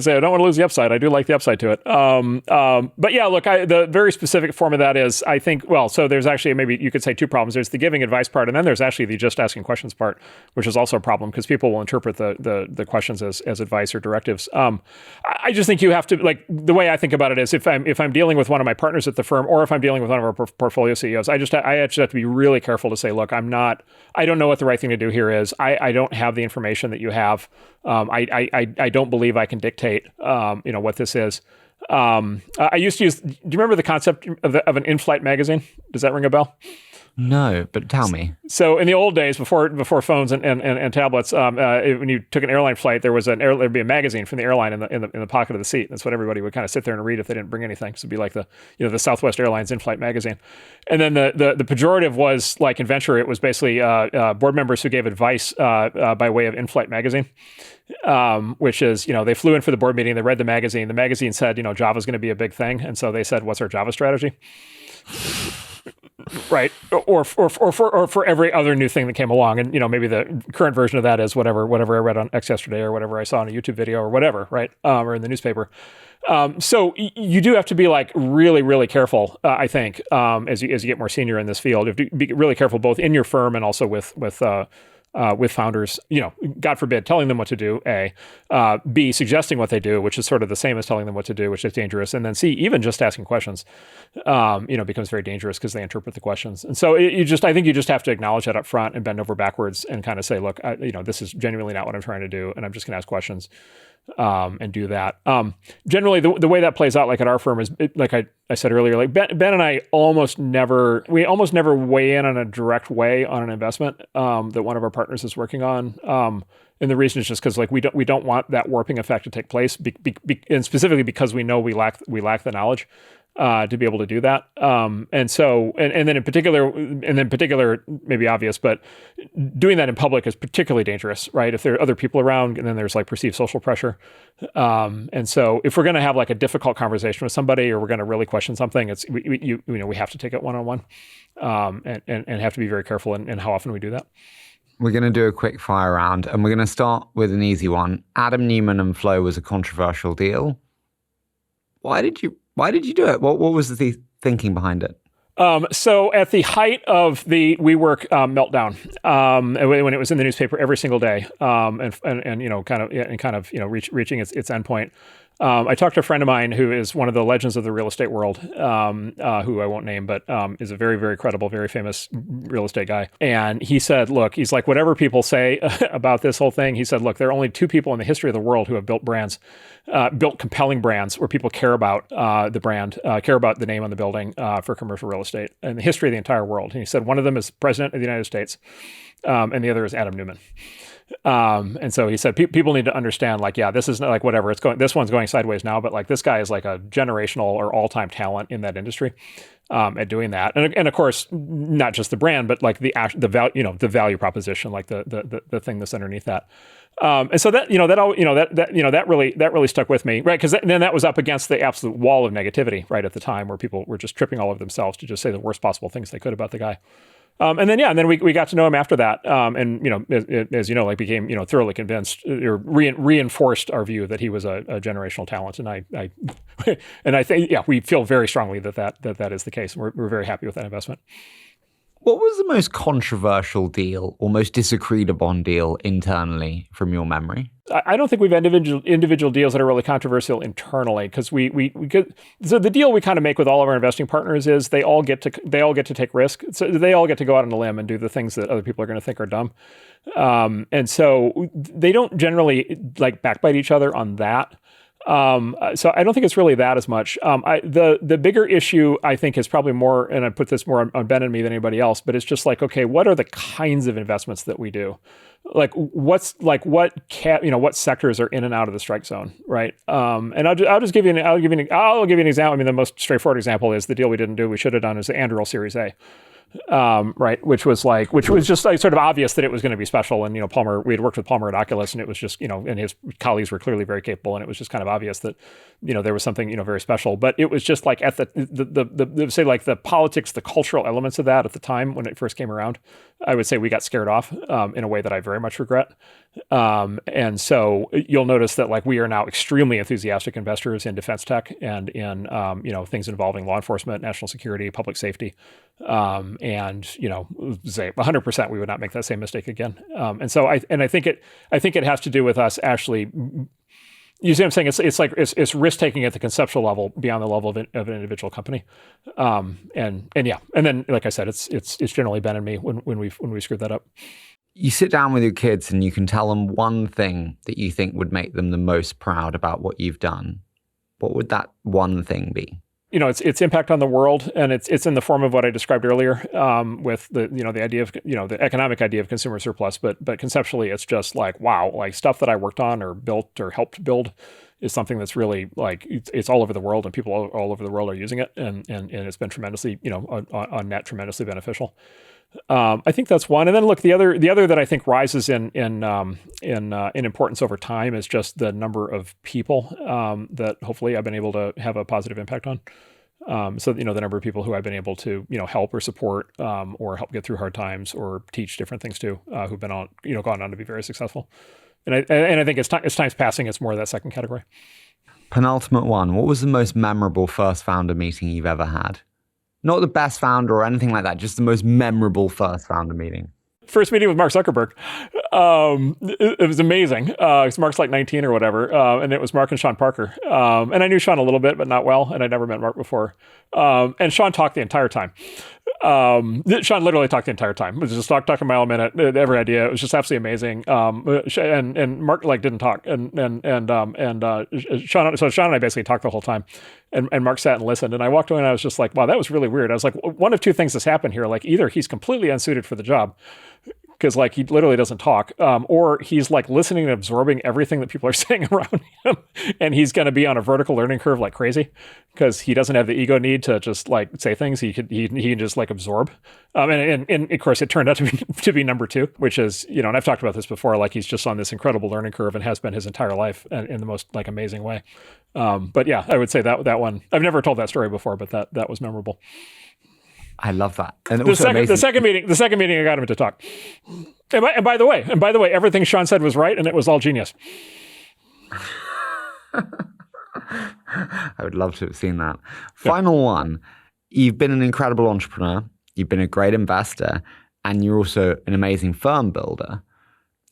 say I don't want to lose the upside. I do like the upside to it. But yeah, look, the very specific form of that is, I think, so there's actually maybe you could say two problems. There's the giving advice part, and then there's actually the just asking questions part, which is also a problem because people will interpret the questions as advice or directives. I just think you have to, like, the way I think about it is if I'm dealing with one of my partners at the firm, or if I'm dealing with one of our portfolio CEOs, I actually have to be really careful to say, look, I don't know what the right thing to do here is. I don't have the information that you have. I don't believe I can dictate, what this is. I used to use, do you remember the concept of an in-flight magazine? Does that ring a bell?
No, but tell me.
So in the old days, before phones and tablets, when you took an airline flight, there'd be a magazine from the airline in the pocket of the seat. That's what everybody would kind of sit there and read if they didn't bring anything. So it'd be like the Southwest Airlines in-flight magazine. And then the pejorative was like in venture, it was basically board members who gave advice by way of in-flight magazine, which is, they flew in for the board meeting, they read the magazine. The magazine said, Java's going to be a big thing. And so they said, what's our Java strategy? Right. Or for every other new thing that came along. And, maybe the current version of that is whatever I read on X yesterday or whatever I saw on a YouTube video or whatever, right? Or in the newspaper. So you do have to be like really, really careful, I think, as you get more senior in this field. You have to be really careful both in your firm and also with founders, God forbid, telling them what to do, A, B, suggesting what they do, which is sort of the same as telling them what to do, which is dangerous. And then C, even just asking questions, becomes very dangerous because they interpret the questions. And so I think you just have to acknowledge that up front and bend over backwards and kind of say, look, this is genuinely not what I'm trying to do. And I'm just going to ask questions. And do that. Generally, the way that plays out, like at our firm, is like I said earlier, like Ben and I almost never weigh in on a direct way on an investment that one of our partners is working on. And the reason is just because like we don't want that warping effect to take place, and specifically because we know we lack the knowledge to be able to do that. And then in particular, maybe obvious, but doing that in public is particularly dangerous, right? If there are other people around, and then there's like perceived social pressure. And so if we're going to have like a difficult conversation with somebody, or we're going to really question something, we have to take it one-on-one, and have to be very careful in how often we do that.
We're going to do a quick fire round, and we're going to start with an easy one. Adam Neumann and Flow was a controversial deal. Why did you do it? What was the thinking behind it?
So at the height of the WeWork meltdown, when it was in the newspaper every single day, reaching its endpoint, I talked to a friend of mine who is one of the legends of the real estate world, who I won't name, but is a very, very credible, very famous real estate guy. And he said, look, he's like, whatever people say about this whole thing, he said, look, there are only two people in the history of the world who have built compelling brands where people care about the brand, care about the name on the building for commercial real estate in the history of the entire world. And he said, one of them is the President of the United States, and the other is Adam Neumann. And so he said, people need to understand, like, yeah, this is not like whatever this one's going sideways now, but like this guy is like a generational or all-time talent in that industry, at doing that. And of course, not just the brand, but like the value proposition, like the thing that's underneath that. And so that really stuck with me, right? Because then that was up against the absolute wall of negativity, right, at the time, where people were just tripping all over themselves to just say the worst possible things they could about the guy. And then we got to know him after that. And, as you know, like became, thoroughly convinced or reinforced our view that he was a generational talent. And I think, we feel very strongly that is the case. And we're very happy with that investment.
What was the most controversial deal or most disagreed upon deal internally from your memory?
I don't think we've had individual deals that are really controversial internally, because so the deal we kind of make with all of our investing partners is they all get to take risk. So they all get to go out on a limb and do the things that other people are going to think are dumb. And so they don't generally like backbite each other on that. So I don't think it's really that as much. The bigger issue I think is probably more, and I put this more on Ben and me than anybody else, but it's just like, okay, what are the kinds of investments that we do? Like what sectors are in and out of the strike zone, right? And I'll give you an example. I mean, the most straightforward example is the deal we didn't do. We should have done is the Anduril Series A. Right, which was just like sort of obvious that it was going to be special. And Palmer, we had worked with Palmer at Oculus, and it was just and his colleagues were clearly very capable, and it was just kind of obvious that there was something very special. But it was just like at the say like the politics, the cultural elements of that at the time when it first came around, I would say we got scared off in a way that I very much regret. And so you'll notice that like we are now extremely enthusiastic investors in defense tech and in things involving law enforcement, national security, public safety. And say 100% we would not make that same mistake again. And so I think it has to do with us actually. You see what I'm saying? It's risk taking at the conceptual level beyond the level of an individual company. And then like I said, it's generally Ben and me when we screwed that up.
You sit down with your kids and you can tell them one thing that you think would make them the most proud about what you've done. What would that one thing be?
Its impact on the world, and it's in the form of what I described earlier, with the idea of the economic idea of consumer surplus, but conceptually it's just like, wow, like stuff that I worked on or built or helped build is something that's really like it's all over the world, and people all over the world are using it, and it's been tremendously on net tremendously beneficial. I think that's one, and then look, the other that I think rises in importance over time is just the number of people that hopefully I've been able to have a positive impact on. So the number of people who I've been able to help or support or help get through hard times or teach different things to, who've been on gone on to be very successful. And I think as time's passing, it's more of that second category.
Penultimate one. What was the most memorable first founder meeting you've ever had? Not the best founder or anything like that, just the most memorable first founder meeting.
First meeting with Mark Zuckerberg. It was amazing. Because Mark's like 19 or whatever. And it was Mark and Sean Parker. And I knew Sean a little bit, but not well. And I'd never met Mark before. And Sean talked the entire time. Sean literally talked the entire time. It was just talking a mile a minute, every idea. It was just absolutely amazing. And Mark like didn't talk, and Sean. So Sean and I basically talked the whole time, and Mark sat and listened. And I walked away and I was just like, wow, that was really weird. I was like, one of two things has happened here. Like either he's completely unsuited for the job, because like he literally doesn't talk, or he's like listening and absorbing everything that people are saying around him, and he's going to be on a vertical learning curve like crazy, because he doesn't have the ego need to just like say things. He can just like absorb, and of course it turned out to be number two, which is and I've talked about this before. Like he's just on this incredible learning curve and has been his entire life, and in the most like amazing way. But yeah, I would say that one. I've never told that story before, but that was memorable.
I love that. And
the second meeting, I got him to talk. And by the way, everything Sean said was right, and it was all genius.
I would love to have seen that. Final one. You've been an incredible entrepreneur. You've been a great investor, and you're also an amazing firm builder.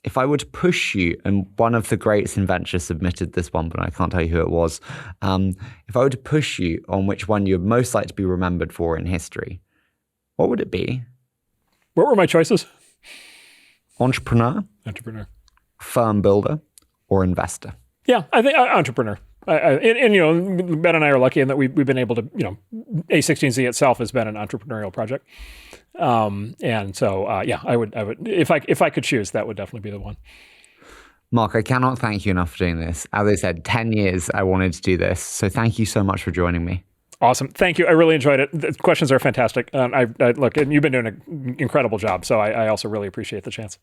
If I were to push you, and one of the greats in venture submitted this one, but I can't tell you who it was. If I were to push you on which one you're most likely to be remembered for in history, what would it be?
What were my choices?
Entrepreneur, firm builder, or investor?
Yeah, I think entrepreneur. And Ben and I are lucky in that we've been able to, a16z itself has been an entrepreneurial project. And so, I would, if I could choose, that would definitely be the one.
Marc, I cannot thank you enough for doing this. As I said, 10 years I wanted to do this. So thank you so much for joining me.
Awesome. Thank you. I really enjoyed it. The questions are fantastic. I look, and you've been doing an incredible job. So I also really appreciate the chance.